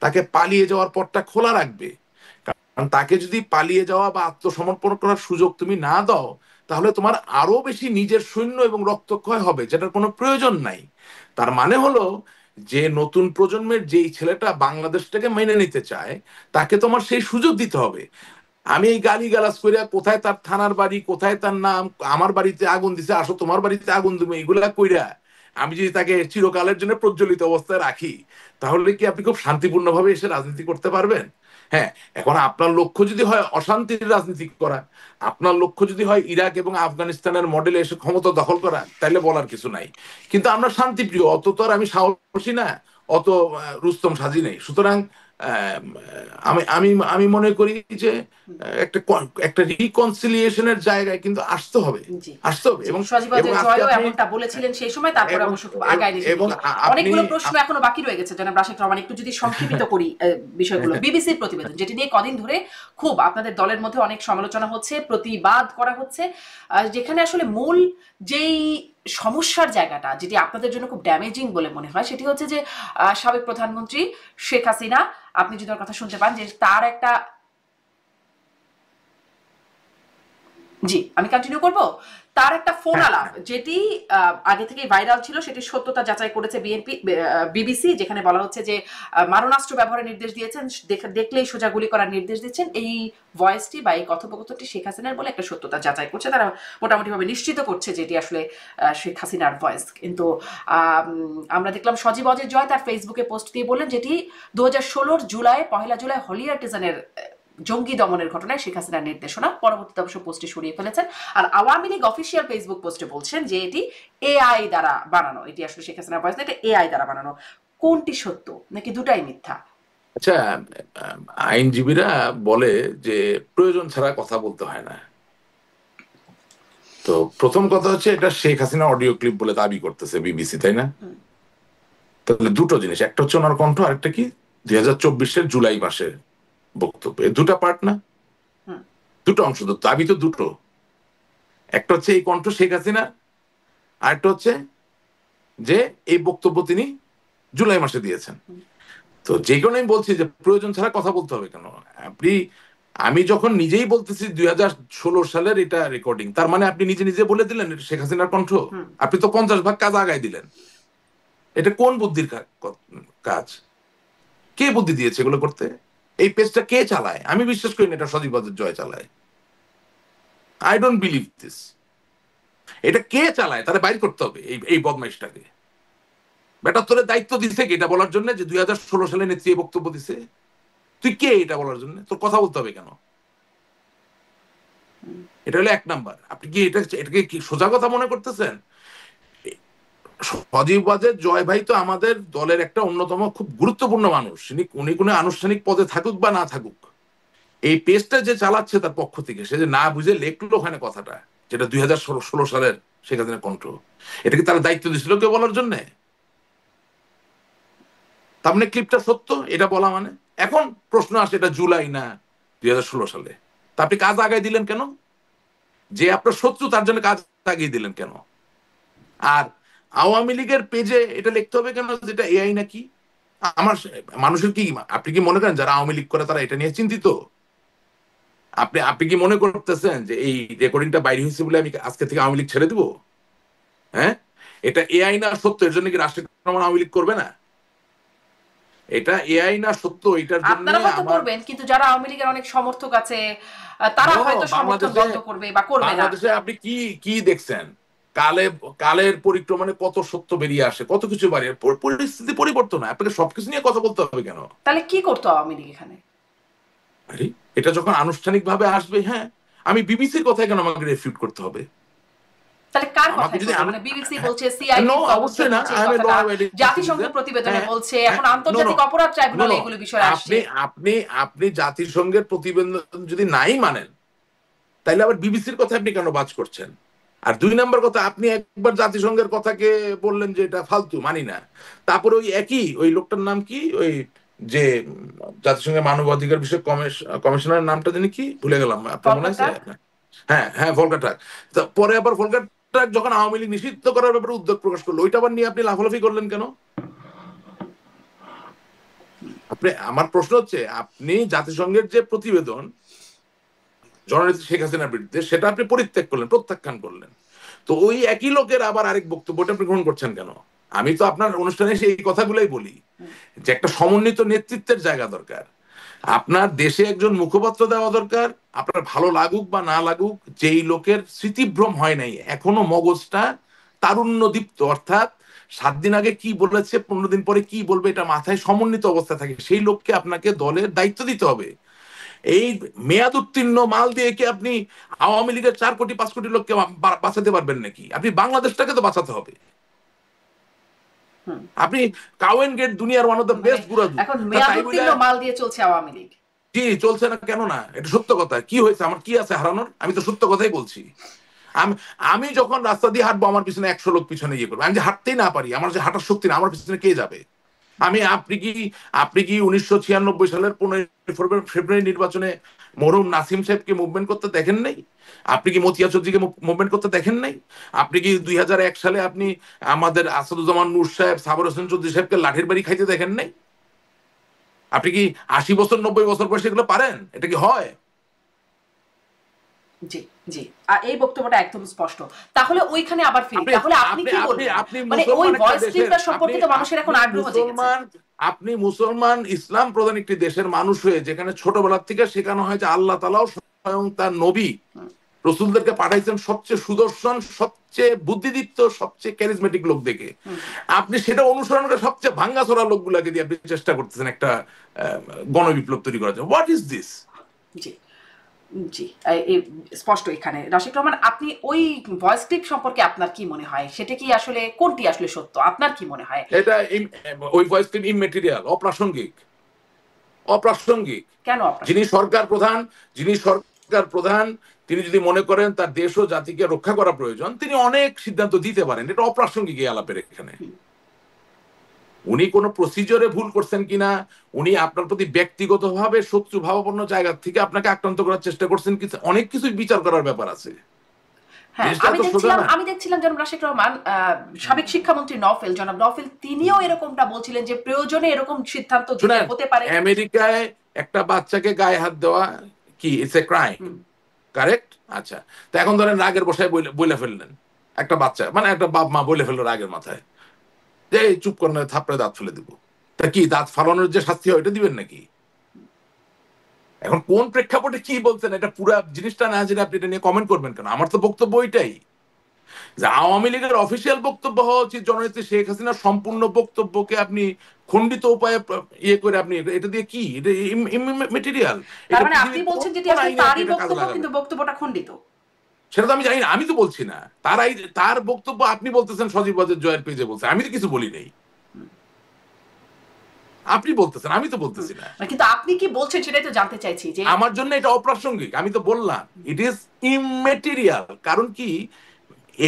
তাকে পালিয়ে যাওয়ার পথটা খোলা রাখবে। কারণ তাকে যদি পালিয়ে যাওয়া বা আত্মসমর্পণ করার সুযোগ তুমি না দাও, তাহলে তোমার আরো বেশি নিজের সৈন্য এবং রক্তক্ষয় হবে, যেটার কোনো প্রয়োজন নাই। তার মানে হলো যে নতুন প্রজন্মের যেই ছেলেটা বাংলাদেশটাকে মেনে নিতে চায়, তাকে তোমার সেই সুযোগ দিতে হবে। আমি এই গালি গালাজ করে, কোথায় তার থানার বাড়ি, কোথায় তার নাম, আমার বাড়িতে আগুন দিছে আসো তোমার বাড়িতে আগুন দেবো, এগুলা কইরা আমি যদি তাকে চিরকালের জন্য প্রজ্বলিত অবস্থায় রাখি, তাহলে কি আপনি খুব শান্তিপূর্ণভাবে এসে রাজনীতি করতে পারবেন? হ্যাঁ, এখন আপনার লক্ষ্য যদি হয় অশান্তির রাজনীতি করা, আপনার লক্ষ্য যদি হয় ইরাক এবং আফগানিস্তানের মডেলে এসে ক্ষমতা দখল করা, তাহলে বলার কিছু নাই। কিন্তু আমরা শান্তিপ্রিয়, অত তো আর আমি সাহসী না, অত রুস্তম সাজি নেই। সুতরাং আমি আমি আমি মনে করি যে একটা একটা রিকনসিলিয়েশনের জায়গায় কিন্তু আসতে হবে, জি আসতে হবে। জি, এবং সজীবাদের আজকে জয়ও আপনি এমনটা বলেছিলেন সেই সময়, তারপরে এবং অবশ্য খুব আগায় নিজের এবং দিকে। আপনি অনেকগুলো প্রশ্ন এখনো বাকি রয়ে গেছে জনাব রাশেদ রহমান, একটু যদি সংক্ষেপিত করি বিষয়গুলো। বিবিসির প্রতিবেদন যেটি নিয়ে কদিন ধরে খুব আপনাদের দলের মধ্যে অনেক সমালোচনা হচ্ছে, প্রতিবাদ করা হচ্ছে, যেখানে আসলে মূল যেই সমস্যার জায়গাটা যেটি আপনাদের জন্য খুব ড্যামেজিং বলে মনে হয়, সেটি হচ্ছে যে সাবেক প্রধানমন্ত্রী শেখ হাসিনা, আপনি যদি ওর কথা শুনতে পান, যে তার একটা জি, আমি কন্টিনিউ করব। তার একটা ফোন হ্যাঁ আলাপ হ্যাঁ যেটি আগে থেকেই ভাইরাল ছিল, সেটি সত্যতা যাচাই করেছে বিবিসি, যেখানে বলা হচ্ছে যে মারণাস্ত্র ব্যবহারের নির্দেশ দিয়েছেন, দেখলেই সোজা গুলি করার নির্দেশ দিচ্ছেন। এই ভয়েসটি বা এই কথোপকথনটি শেখ হাসিনার বলে একটা সত্যতা যাচাই করছে তারা, মোটামুটিভাবে নিশ্চিত করছে যে এটি আসলে শেখ হাসিনার ভয়েস। কিন্তু আমরা দেখলাম সজীব অজয় জয় তার ফেসবুকে পোস্ট দিয়ে বললেন যেটি 2016 জুলাই, 1 জুলাই হলি আর্টিজানের জঙ্গি দমনের ঘটনায় শেখ হাসিনার নির্দেশনা। পরবর্তীতে অবশ্য পোস্টে সরিয়ে ফেলেছেন। আর আওয়ামী লীগ অফিসিয়াল ফেসবুক পোস্টে বলছেন যে এটি এআই দ্বারা বানানো, এটি আসলে শেখ হাসিনার ভয়েস না, এটা এআই দ্বারা বানানো। কোনটি সত্য নাকি দুটাই মিথ্যা? আচ্ছা, আইনজীবীরা বলে যে প্রয়োজন ছাড়া কথা বলতে হয় না। তো প্রথম কথা হচ্ছে এটা শেখ হাসিনা অডিও ক্লিপ বলে দাবি করতেছে বিবিসি, তাই না? তাহলে দুটো জিনিস, একটা হচ্ছে ওনার কণ্ঠ, আরেকটা কি 2024-এর জুলাই মাসের বক্তব্য। এই দুটা পার্ট না, দুটো অংশ, তো দাবি তো দুটো। একটা হচ্ছে এই কণ্ঠ শেখ হাসিনা, আরেকটা হচ্ছে যে এই বক্তব্য তিনি জুলাই মাসে দিয়েছেন। তো যে কারণে আমি বলছি যে প্রয়োজন ছাড়া কথা বলতে হবে কেন? আপনি, আমি যখন নিজেই বলতেছি 2016 সালের এটা রেকর্ডিং, তার মানে আপনি নিজে নিজে বলে দিলেন এটা শেখ হাসিনার কণ্ঠ। আপনি তো 50 ভাগ কাজ আগায় দিলেন। এটা কোন বুদ্ধির কাজ? কে বুদ্ধি দিয়েছে এগুলো করতে? এই পেজটা কে চালায়? আমি বিশ্বাস করি না এটা সজীব জয় চালায়। I don't believe this. এটা কে চালায় তারা বাইর করতে হবে, এই এই বদমাইশটাকে। বেটা তোরে দায়িত্ব দিছে কি এটা বলার জন্য যে 2016 সালে নেত্রী এই বক্তব্য দিছে? তুই কে এটা বলার জন্য? তোর কথা বলতে হবে কেন? এটা হলো 1 নাম্বার। আপনি কি এটাকে কি সোজা কথা মনে করতেছেন? সজীব ওয়াজেদ জয় ভাই তো আমাদের দলের একটা অন্যতম খুব গুরুত্বপূর্ণ মানুষ। উনি কোনো আনুষ্ঠানিক পদে থাকুক বা না থাকুক, এই পেজটা যে চালাচ্ছে তার পক্ষ থেকে, সে যে না বুঝে লেখলো ওখানে কথাটা, যেটা 2016 সালের শেখ হাসিনার কণ্ঠ, এটা কি তারা দায়িত্ব দিছিল কেউ বলার জন্য? তার মানে ক্লিপটা সত্য এটা বলা মানে। এখন প্রশ্ন আসে এটা জুলাই না 2016 সালে, তা আপনি কাজ আগায় দিলেন কেন? যে আপনার শত্রু তার জন্য কাজ আগিয়ে দিলেন কেন? আর আওয়ামী লীগের পেজে এটা লিখতে হবে কেন যেটা এআই নাকি? আমার মানুষের কি, আপনি কি মনে করেন যারা আওয়ামী লীগ করে তারা এটা নিয়ে চিন্তিত? আপনি আপনি কি মনে করতেছেন যে এই রেকর্ডিংটা বাইরে হয়েছে বলে আমি আজকে থেকে আওয়ামী লীগ ছেড়ে দিব? হ্যাঁ, এটা এআই না সত্য এর জন্য কি রাষ্ট্রীয় আওয়ামী লীগ করবে না? এটা এআই না সত্য এটার জন্য আপনারা হয়তো আমার করবেন, কিন্তু যারা আওয়ামী লীগের অনেক সমর্থক আছে তারা হয়তো সমর্থন বাংলাদেশে, বন্ধ করবে বা করবে না। বাংলাদেশে আপনি কি কি দেখছেন? কালে, কালের পরিক্রমণে কত সত্য বেরিয়ে আসে, কত কিছু বাড়িয়ে, পরিস্থিতি পরিবর্তন হয়, আপনাকে সবকিছু নিয়ে কথা বলতে হবে কেন? তাহলে কি করতো আওয়ামী লীগ এখানে? আরে এটা যখন আনুষ্ঠানিক ভাবে আসবে, হ্যাঁ, আমি বিবিসির কথায় কেন আমাকে রেফিউট করতে হবে? তাহলে কার আমাকে কথাই যদি করবে? মানে বিবিসি বলছে, সিআইডি নো, তদন্ত অবশ্যই না, করছে আই এম এ ল কথাটা, অ্যাবাইডিং জাতিসংঘ সিটিজেন। প্রতিবেদনে হ্যাঁ বলছে, হ্যাঁ, এখন নো নো আন্তর্জাতিক অপরাধ নো ট্রাইব্যুনালে নো, এগুলো বিষয় আসছে। আপনি আপনি আপনি জাতিসংঘের প্রতিবেদন যদি নাই মানেন, তাইলে আবার বিবিসির কথা আপনি কেন বাজ করছেন? আর 2 নাম্বার কথা, আপনি একবার জাতিসংঘের কথাকে বললেন যে এটা ফালতু, মানি না। তারপরে ওই একই ওই লোকটার নাম কি, ওই যে জাতিসংঘের মানবাধিকার বিষয়ক কমিশনারের নামটা জানি কি, ভুলে গেলাম, আপনার মনে ভলকার আছে? টার্ক। হ্যাঁ হ্যাঁ, ভলকার টার্ক। পরে আবার ভলকার টার্ক যখন আওয়ামী লীগ নিষিদ্ধ করার ব্যাপারে উদ্যোগ প্রকাশ করলো, ওইটা আবার নিয়ে আপনি লাফালাফি করলেন কেন? আপনি, আমার প্রশ্ন হচ্ছে, আপনি জাতিসংঘের যে প্রতিবেদন জননেত্রী শেখ হাসিনার বিরুদ্ধে, সেটা আপনি পরিত্যাগ করলেন, প্রত্যাখ্যান করলেন। তো ওই একই লোকের আবার আরেক বক্তব্যটা আপনি গ্রহণ করছেন কেন? আমি তো আপনার অনুষ্ঠানে এসে এই কথাগুলোই বলি যে একটা সমন্বিত নেতৃত্বের জায়গা দরকার। আপনার দেশে একজন মুখপাত্র দেওয়া দরকার, আপনার ভালো লাগুক বা না লাগুক, যেই লোকের স্মৃতিভ্রম হয় নাই, এখনো মগজটা তারুণ্য দীপ্ত, অর্থাৎ 7 দিন আগে কি বলেছে 15 দিন পরে কি বলবে এটা মাথায় সমন্বিত অবস্থা থাকে, সেই লোককে আপনাকে দলের দায়িত্ব দিতে হবে। এই মেয়াদ উত্তীর্ণ মাল দিয়ে কি আপনি আওয়ামী লীগের 4 কোটি 5 কোটি লোককে বাঁচাতে পারবেন নাকি? আপনি বাংলাদেশটাকে তো বাঁচাতে হবে। আপনি কাওয়েন গেট দুনিয়ার ওয়ান অফ দ্য মানে বেস্ট গুরাদু, এখন তা মেয়াদ তাই বলে উত্তীর্ণ মাল দিয়ে চলছে আওয়ামী লীগ। জি চলছে না কেন? না, এটা সত্য কথা। কি হয়েছে, আমার কি আছে হারানোর? আমি তো সত্য কথাই বলছি। আমি আমি যখন রাস্তা দিয়ে হাঁটবো আমার পিছনে 100 লোক পিছনে ইয়ে করবে, আমি যে হাঁটতেই না পারি, আমার যে হাঁটার শক্তি না, আমার পিছনে কে যাবে? আমি, আপনি কি 1996 সালের 15 ফেব্রুয়ারি নির্বাচনে মরহুম নাসিম সাহেবকে মুভমেন্ট করতে দেখেন নাই? আপনি কি মতিয়া চৌধুরীকে মুভমেন্ট করতে দেখেন নাই? আপনি কি 2001 সালে আপনি আমাদের আসাদুজ্জামান নূর সাহেব, সাবর হোসেন চৌধুরী সাহেবকে লাঠির বাড়ি খাইতে দেখেন নাই? আপনি কি 80 বছর 90 বছর বয়সে এগুলো পারেন? এটা কি হয়? জি, জি। এই বক্তব্যটা একদম স্পষ্ট। তাহলে ওইখানে আবার ফিরি। আপনি তাহলে আপনি আপনি কি আপনি বলবেন? আপনি মানে ওই মুসলমান একটা ভয়েস দেশের ক্লিপটা আপনি সম্পর্কে তো মানুষের এখন আপনি আগ্রহ জেগেছে। মুসলমান আপনি মুসলমান ইসলাম প্রধান একটি দেশের মানুষ হয়ে যেখানে ছোটবেলা থেকে শেখানো হয় যে আল্লাহ তাআলাও স্বয়ং তার নবী হুম, রসুলদেরকে পাঠাইছেন সবচেয়ে সুদর্শন, সবচেয়ে বুদ্ধিদীপ্ত, সবচেয়ে ক্যারিজমেটিক লোক দেখে। হুম, আপনি সেটা অনুসরণ করে সবচেয়ে ভাঙ্গাচোরা লোকগুলাকে দিয়ে আপনি চেষ্টা করতেছেন একটা গণবিপ্লব তৈরি করার জন্য। What is this? জি, জি। এই স্পষ্ট এখানে। রাশিদ রহমান, আপনি ওই ভয়েস ক্লিপ সম্পর্কে আপনার কি মনে হয়? সেটা কি আসলে কোনটি আসলে সত্য? আপনার কি মনে হয়? এটা ওই ভয়েস ক্লিপ ইমমেটেরিয়াল, অপ্রাসঙ্গিক, অপ্রাসঙ্গিক। কেন যিনি অপ্রাসঙ্গিক? সরকার প্রধান, যিনি সরকার প্রধান, তিনি যদি মনে করেন তার দেশ ও জাতিকে রক্ষা করা প্রয়োজন, তিনি অনেক সিদ্ধান্ত দিতে পারেন। এটা অপ্রাসঙ্গিক এই আলাপের এখানে। উনি কোনো প্রসিজারে ভুল করছেন কিনা, উনি আপনার প্রতি ব্যক্তিগতভাবে শত্রু ভাবাপন্ন জায়গা থেকে আপনাকে আক্রান্ত করার চেষ্টা করছেন, কিছু অনেক কিছুই বিচার করার ব্যাপার আছে। হ্যাঁ, জিনিসটা তো সোজা না। আমি দেখছিলাম জনাব রাশিদ রহমান, সাবেক শিক্ষামন্ত্রী নওফেল, জনাব নওফেল, তিনিও এরকমটা বলছিলেন যে প্রয়োজনে এরকম সিদ্ধান্ত দিতে শুনেন, হতে পারে। আমেরিকায় একটা বাচ্চাকে গায়ে হাত দেওয়া কি it's a crime, hmm, correct? আচ্ছা, তো এখন ধরেন রাগের বসায় বলে ফেললেন, একটা বাচ্চা মানে একটা বাপ মা বলে ফেললো রাগের মাথায় যে এই চুপ করে না, থাপড়ে দাঁত ফেলে দিব। তা কি দাঁত ফালানোর যে শাস্তি হয় ওইটা দিবেন নাকি? এখন কোন প্রেক্ষাপটে কি বলছেন এটা পুরো জিনিসটা না জেনে আপনি এটা নিয়ে কমেন্ট করবেন কেন? আমার তো বক্তব্য ওইটাই যে আওয়ামী লীগের অফিসিয়াল বক্তব্য হওয়া উচিত জননেত্রী শেখ হাসিনার সম্পূর্ণ বক্তব্যকে আপনি খণ্ডিত উপায়ে ইয়ে করে আপনি এটা দিয়ে কি, এটা মেটেরিয়াল, তার এটা মানে আপনি পৃথিবীর কোন বলছেন যেটি কোন আসলে আইনে আপনি তারই এটা কাজে বক্তব্য, লাগাবেন? কিন্তু বক্তব্যটা খণ্ডিত। সেটা তো আমি জানি না, আমি তো বলছি না। তার বক্তব্য আপনি বলতেছেন সজীব ওয়াজেদ জয়ের পেজে বলছে, আমি তো কিছু বলি নাই। আপনি বলতেছেন, আমি তো হুম, বলতেছি না। মানে কিন্তু আপনি কি বলছেন সেটাই তো জানতে চাইছি যে আমার জন্য এটা অপ্রাসঙ্গিক, আমি তো বললাম ইট ইজ ইমমেটেরিয়াল। কারণ কি,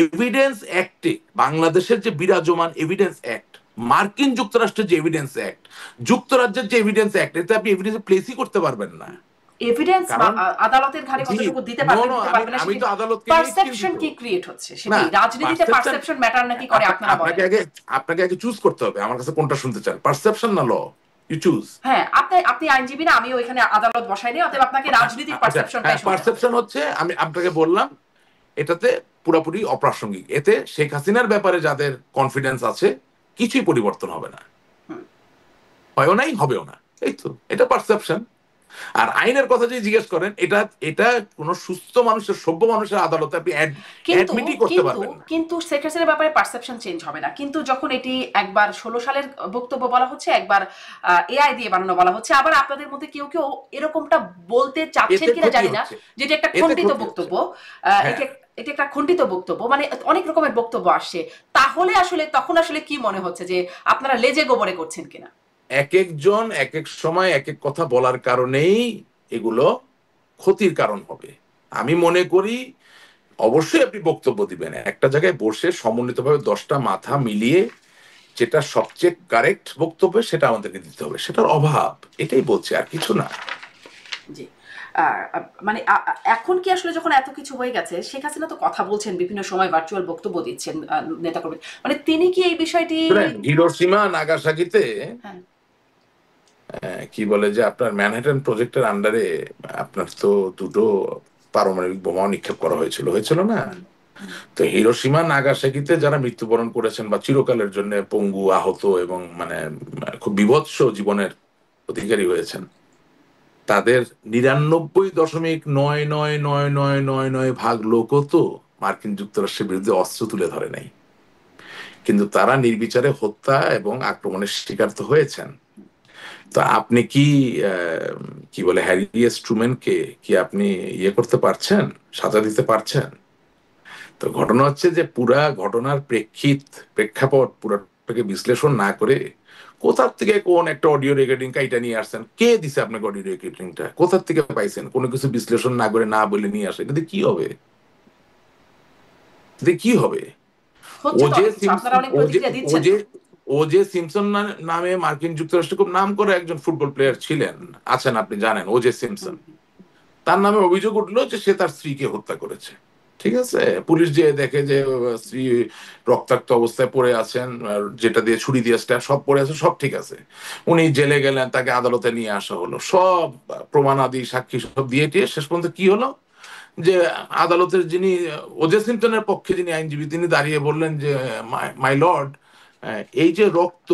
এভিডেন্স অ্যাক্টে বাংলাদেশের যে বিরাজমান এভিডেন্স অ্যাক্ট, মার্কিন যুক্তরাষ্ট্রের যে এভিডেন্স অ্যাক্ট, যুক্তরাজ্যের যে এভিডেন্স অ্যাক্ট, এতে আপনি এভিডেন্স প্লেসই করতে পারবেন না। এভিডেন্স কারণ আদালতের ঘাড়ে জি, কতটুকু দিতে নো পারবেন নো, দিতে আমি পারবেন না, আমি সেটি তো আদালতকে নিয়ে পারসেপশন চিন্তিত কি ক্রিয়েট হচ্ছে না। সেটি। রাজনীতিতে পারসেপশন, পারসেপশন ম্যাটার নাকি করে আপনারা বলেন? আপনাকে আগে চুজ করতে হবে আমার কাছে কোনটা শুনতে চান, পারসেপশন না ল। You choose. হ্যাঁ, আপনি আপনি আইনজীবী না, আমিও এখানে আদালত বসাইনি, অতএব আপনাকে রাজনীতির আচ্ছা, হ্যাঁ, পারসেপশনটাই শুনতে হবে। পারসেপশন হচ্ছে আমি আপনাকে বললাম এটাতে পুরোপুরি অপ্রাসঙ্গিক। এতে শেখ হাসিনার ব্যাপারে যাদের কনফিডেন্স আছে কিছুই পরিবর্তন হবে না, হুম। হয়ও নাই হবেও না। এই তো, এটা পারসেপশন। আর আইনের কথা যদি জিজ্ঞেস করেন, এটা এটা কোন সুস্থ মানুষের, সভ্য মানুষের আদালতে আপনি কিন্তু অ্যাডমিটই করতে কিন্তু পারবেন না। কিন্তু শেখ হাসিনার ব্যাপারে পারসেপশন চেঞ্জ হবে না। কিন্তু যখন এটি একবার 16 সালের বক্তব্য বলা হচ্ছে, একবার এআই দিয়ে বানানো বলা হচ্ছে, আবার আপনাদের মধ্যে কেউ কেউ এরকমটা বলতে চাচ্ছেন এতে কিনা ক্ষতি জানি না, হচ্ছে, যেটা একটা এতে খণ্ডিত ক্ষতি হচ্ছে। বক্তব্য। হ্যাঁ, এটা এটা একটা খণ্ডিত বক্তব্য, মানে অনেক রকমের বক্তব্য আসছে। তাহলে আসলে তখন আসলে কি মনে হচ্ছে যে আপনারা লেজে গোবরে করছেন কিনা? এক একজন এক এক সময় এক এক কথা বলার কারণেই এগুলো ক্ষতির কারণ হবে। আমি মনে করি অবশ্যই আপনি বক্তব্য দিবেন একটা জায়গায় বসে সমন্বিতভাবে 10টা মাথা মিলিয়ে, যেটা সবচেয়ে কারেক্ট বক্তব্য সেটা আমাদেরকে দিতে হবে। সেটার অভাব, এটাই বলছি, আর কিছু না। জি। মানে এখন কি আসলে যখন এত কিছু হয়ে গেছে, শেখ হাসিনা তো কথা বলছেন, বিভিন্ন সময় ভার্চুয়াল বক্তব্য দিচ্ছেন নেতাকর্মী, মানে তিনি কি এই বিষয়টি? হিরোশিমা নাগাসাকিতে হ্যাঁ, কি বলে যে আপনার ম্যানহাটন প্রজেক্টের আন্ডারে আপনার তো দুটো পারমাণবিক বোমা নিক্ষেপ করা হয়েছিল, হয়েছিল না? হুম, হুম, তো হিরোশিমা নাগাসাকিতে যারা মৃত্যুবরণ করেছেন বা চিরকালের জন্য পঙ্গু, আহত এবং মানে খুব বিভৎস জীবনের অধিকারী হয়েছেন, তাদের 99.999999 ভাগ লোকও তো মার্কিন যুক্তরাষ্ট্রের বিরুদ্ধে অস্ত্র তুলে ধরে নাই, কিন্তু তারা নির্বিচারে হত্যা এবং আক্রমণের শিকার তো হয়েছেন। তো আপনি কি কি বলে হ্যারি এস ট্রুম্যানকে কি আপনি ইয়ে করতে পারছেন, সাজা দিতে পারছেন? তো ঘটনা হচ্ছে যে পুরা ঘটনার প্রেক্ষাপট পুরাটাকে বিশ্লেষণ না করে কোথার থেকে কোন একটা অডিও রেকর্ডিং কাইটা নিয়ে আসছেন, কে দিছে আপনাকে অডিও রেকর্ডিংটা, কোথার থেকে পাইছেন, কোনো কিছু বিশ্লেষণ না করে না বলে নিয়ে আসে, এটাতে কি হবে? এতে কি হবে? হচ্ছে তো ওজে অনেক কিছু, আপনারা সিমসন, অনেক ওজে প্রতিক্রিয়া দিচ্ছেন ওজে তো। ওজে সিমসন নামে মার্কিন যুক্তরাষ্ট্রে খুব নাম করে একজন ফুটবল প্লেয়ার ছিলেন, আছেন, আপনি জানেন, ওজে হুম, সিমসন। তার নামে অভিযোগ উঠলো যে সে তার স্ত্রীকে হত্যা করেছে। ঠিক আছে, পুলিশ যে দেখে যে স্ত্রী রক্তাক্ত অবস্থায় পড়ে আছেন, আর যেটা দিয়ে ছুরি দিয়ে স্ট্যাব সব পড়ে আছে, সব ঠিক আছে। উনি জেলে গেলেন, তাকে আদালতে নিয়ে আসা হলো, সব প্রমাণাদি সাক্ষী সব দিয়ে টিয়ে শেষ পর্যন্ত কি হলো যে আদালতের যিনি ওজে সিম্পসনের পক্ষে যিনি আইনজীবী তিনি দাঁড়িয়ে বললেন যে মাই লর্ড, এই যে রক্ত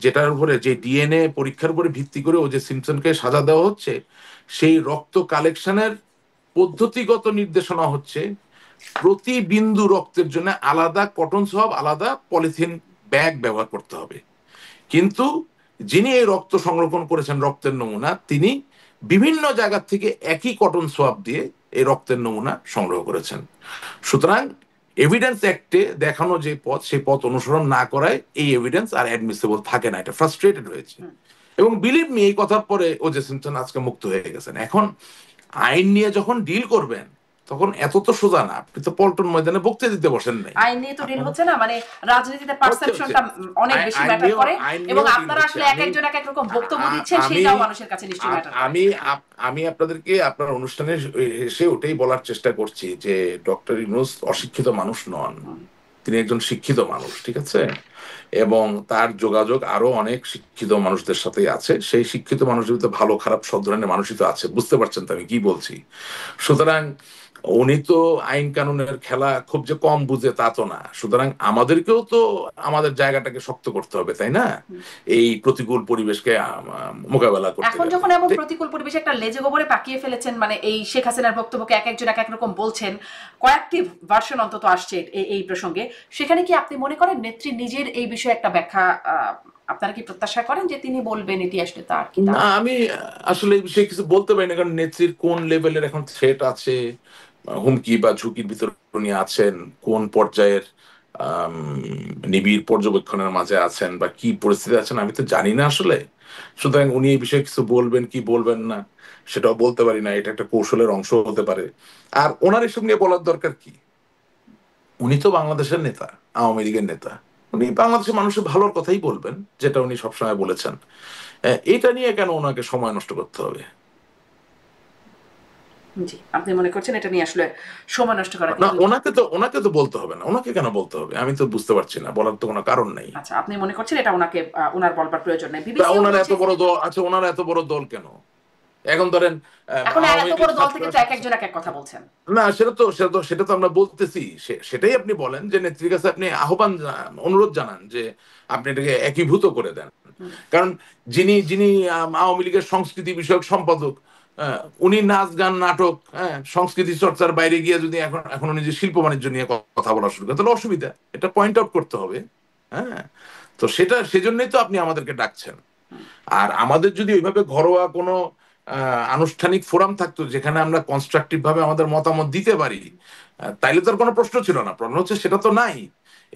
যেটার উপরে যে ডিএনএ পরীক্ষার উপরে ভিত্তি করে ওজে সিম্পসনকে সাজা দেওয়া হচ্ছে, সেই রক্ত কালেকশনের পদ্ধতিগত নির্দেশনা হচ্ছে প্রতি বিন্দু রক্তের জন্য আলাদা কটন সোয়াব, আলাদা পলিথিন ব্যাগ ব্যবহার করতে হবে। কিন্তু যিনি এই রক্ত সংরক্ষণ করেছেন রক্তের নমুনা, তিনি বিভিন্ন জায়গা থেকে একই কটন সোয়াব দিয়ে এই রক্তের নমুনা সংগ্রহ করেছেন। সুতরাং এভিডেন্স অ্যাক্টে দেখানো যে পথ, সেই পথ অনুসরণ না করায় এই এভিডেন্স আর অ্যাডমিসিবল থাকে না। এটা ফ্রাস্ট্রেটেড হয়েছে এবং বিলিভ মি এই কথার পরে ওজে সিম্পসন আজকে মুক্ত হয়ে গেছেন। এখন আইন নিয়ে যখন ডিল করবেন তখন এত তো সোজা না। আপনি তো পল্টন ময়দানে বক্তৃতা দিতে বসেন নাই। আইন নিয়ে তো ডিল হচ্ছে না, মানে রাজনীতিতে পারসেপশনটা অনেক বেশি ম্যাটার করে, এবং আপনারা আসলে এক একজন এক এক রকম বক্তব্য দিচ্ছেন, সেটাও মানুষের কাছে নিশ্চয়ই ম্যাটার করে। আমি আপনাদেরকে আপনার অনুষ্ঠানে এসে ওটাই বলার চেষ্টা করছি যে ডক্টর ইউনূস অশিক্ষিত মানুষ নন, তিনি একজন শিক্ষিত মানুষ, ঠিক আছে? এবং তার যোগাযোগ আরো অনেক শিক্ষিত মানুষদের সাথে আছে। সেই শিক্ষিত মানুষদের ভিতরে ভালো খারাপ সব ধরনের মানুষই তো আছে, বুঝতে পারছেন তো আমি কি বলছি? সুতরাং উনি তো আইন কানুনের খেলা খুব যে কম বুঝে তা তো না। সুতরাং আমাদেরকেও তো আমাদের জায়গাটাকে শক্ত করতে হবে, তাই না? এই প্রতিকূল পরিবেশকে মোকাবেলা করতে এখন গেলে। যখন এমন প্রতিকূল পরিবেশে একটা লেজে গোবরে পাকিয়ে ফেলেছেন, মানে এই শেখ হাসিনার বক্তব্যকে এক একজন এক এক রকম বলছেন, কয়েকটি ভার্সন অন্তত আসছে এই প্রসঙ্গে, সেখানে কি আপনি মনে করেন নেত্রী নিজের এই বিষয়ে একটা ব্যাখ্যা আপনারা কি প্রত্যাশা করেন যে তিনি বলবেন এটি আসলে তার কি? না, আমি আসলে এই বিষয়ে কিছু বলতে পারি না, কারণ নেত্রীর কোন লেভেলের এখন থ্রেট আছে, হুমকি বা ঝুঁকির ভিতর উনি আছেন, কোন পর্যায়ের আম, নিবিড় পর্যবেক্ষণের মাঝে আছেন বা কি পরিস্থিতি আছেন আমি তো জানি না আসলে। সুতরাং উনি এই বিষয়ে কিছু বলবেন কি বলবেন না সেটাও বলতে পারি না। এটা একটা কৌশলের অংশ হতে পারে। আর ওনার এসব নিয়ে বলার দরকার কি? উনি তো বাংলাদেশের নেতা, আওয়ামী লীগের নেতা। উনি বাংলাদেশের মানুষের ভালোর কথাই বলবেন, যেটা উনি সবসময় বলেছেন। এটা নিয়ে কেন ওনাকে সময় নষ্ট করতে হবে? জি, আপনি মনে করছেন এটা নিয়ে আসলে সময় নষ্ট করা? না, ওনাকে তো বলতে হবে না। ওনাকে কেন বলতে হবে আমি তো বুঝতে পারছি না, বলার তো কোনো কারণ নেই। আচ্ছা, আপনি মনে করছেন এটা ওনাকে ওনার বলবার প্রয়োজন নেই? ওনার এত বড় দল আছে, ওনার এত বড় দল কেন? এখন ধরেন এখন আওয়ামী এত লীগ বড় দল থেকে তো এক একজন এক এক কথা বলছেন। না, সেটা তো আমরা বলতেছি। সেটাই আপনি বলেন যে নেত্রীর কাছে আপনি আহ্বান অনুরোধ জানান যে আপনি এটাকে একীভূত করে দেন। কারণ যিনি যিনি আওয়ামী লীগের সংস্কৃতি বিষয়ক সম্পাদক, উনি নাচ গান নাটক, সংস্কৃতি চর্চার বাইরে গিয়ে যদি এখন উনি যে শিল্প বাণিজ্য নিয়ে কথা বলা শুরু করেন তাহলে অসুবিধা। এটা পয়েন্ট আউট করতে হবে। হ্যাঁ, তো সেজন্যই তো আপনি আমাদেরকে ডাকছেন। আর আমাদের যদি ওইভাবে ঘরোয়া কোনো আনুষ্ঠানিক ফোরাম থাকতো যেখানে আমরা কনস্ট্রাকটিভ ভাবে আমাদের মতামত দিতে পারি, তাইলে তো আর কোনো প্রশ্ন ছিল না। প্রশ্ন হচ্ছে সেটা তো নাই।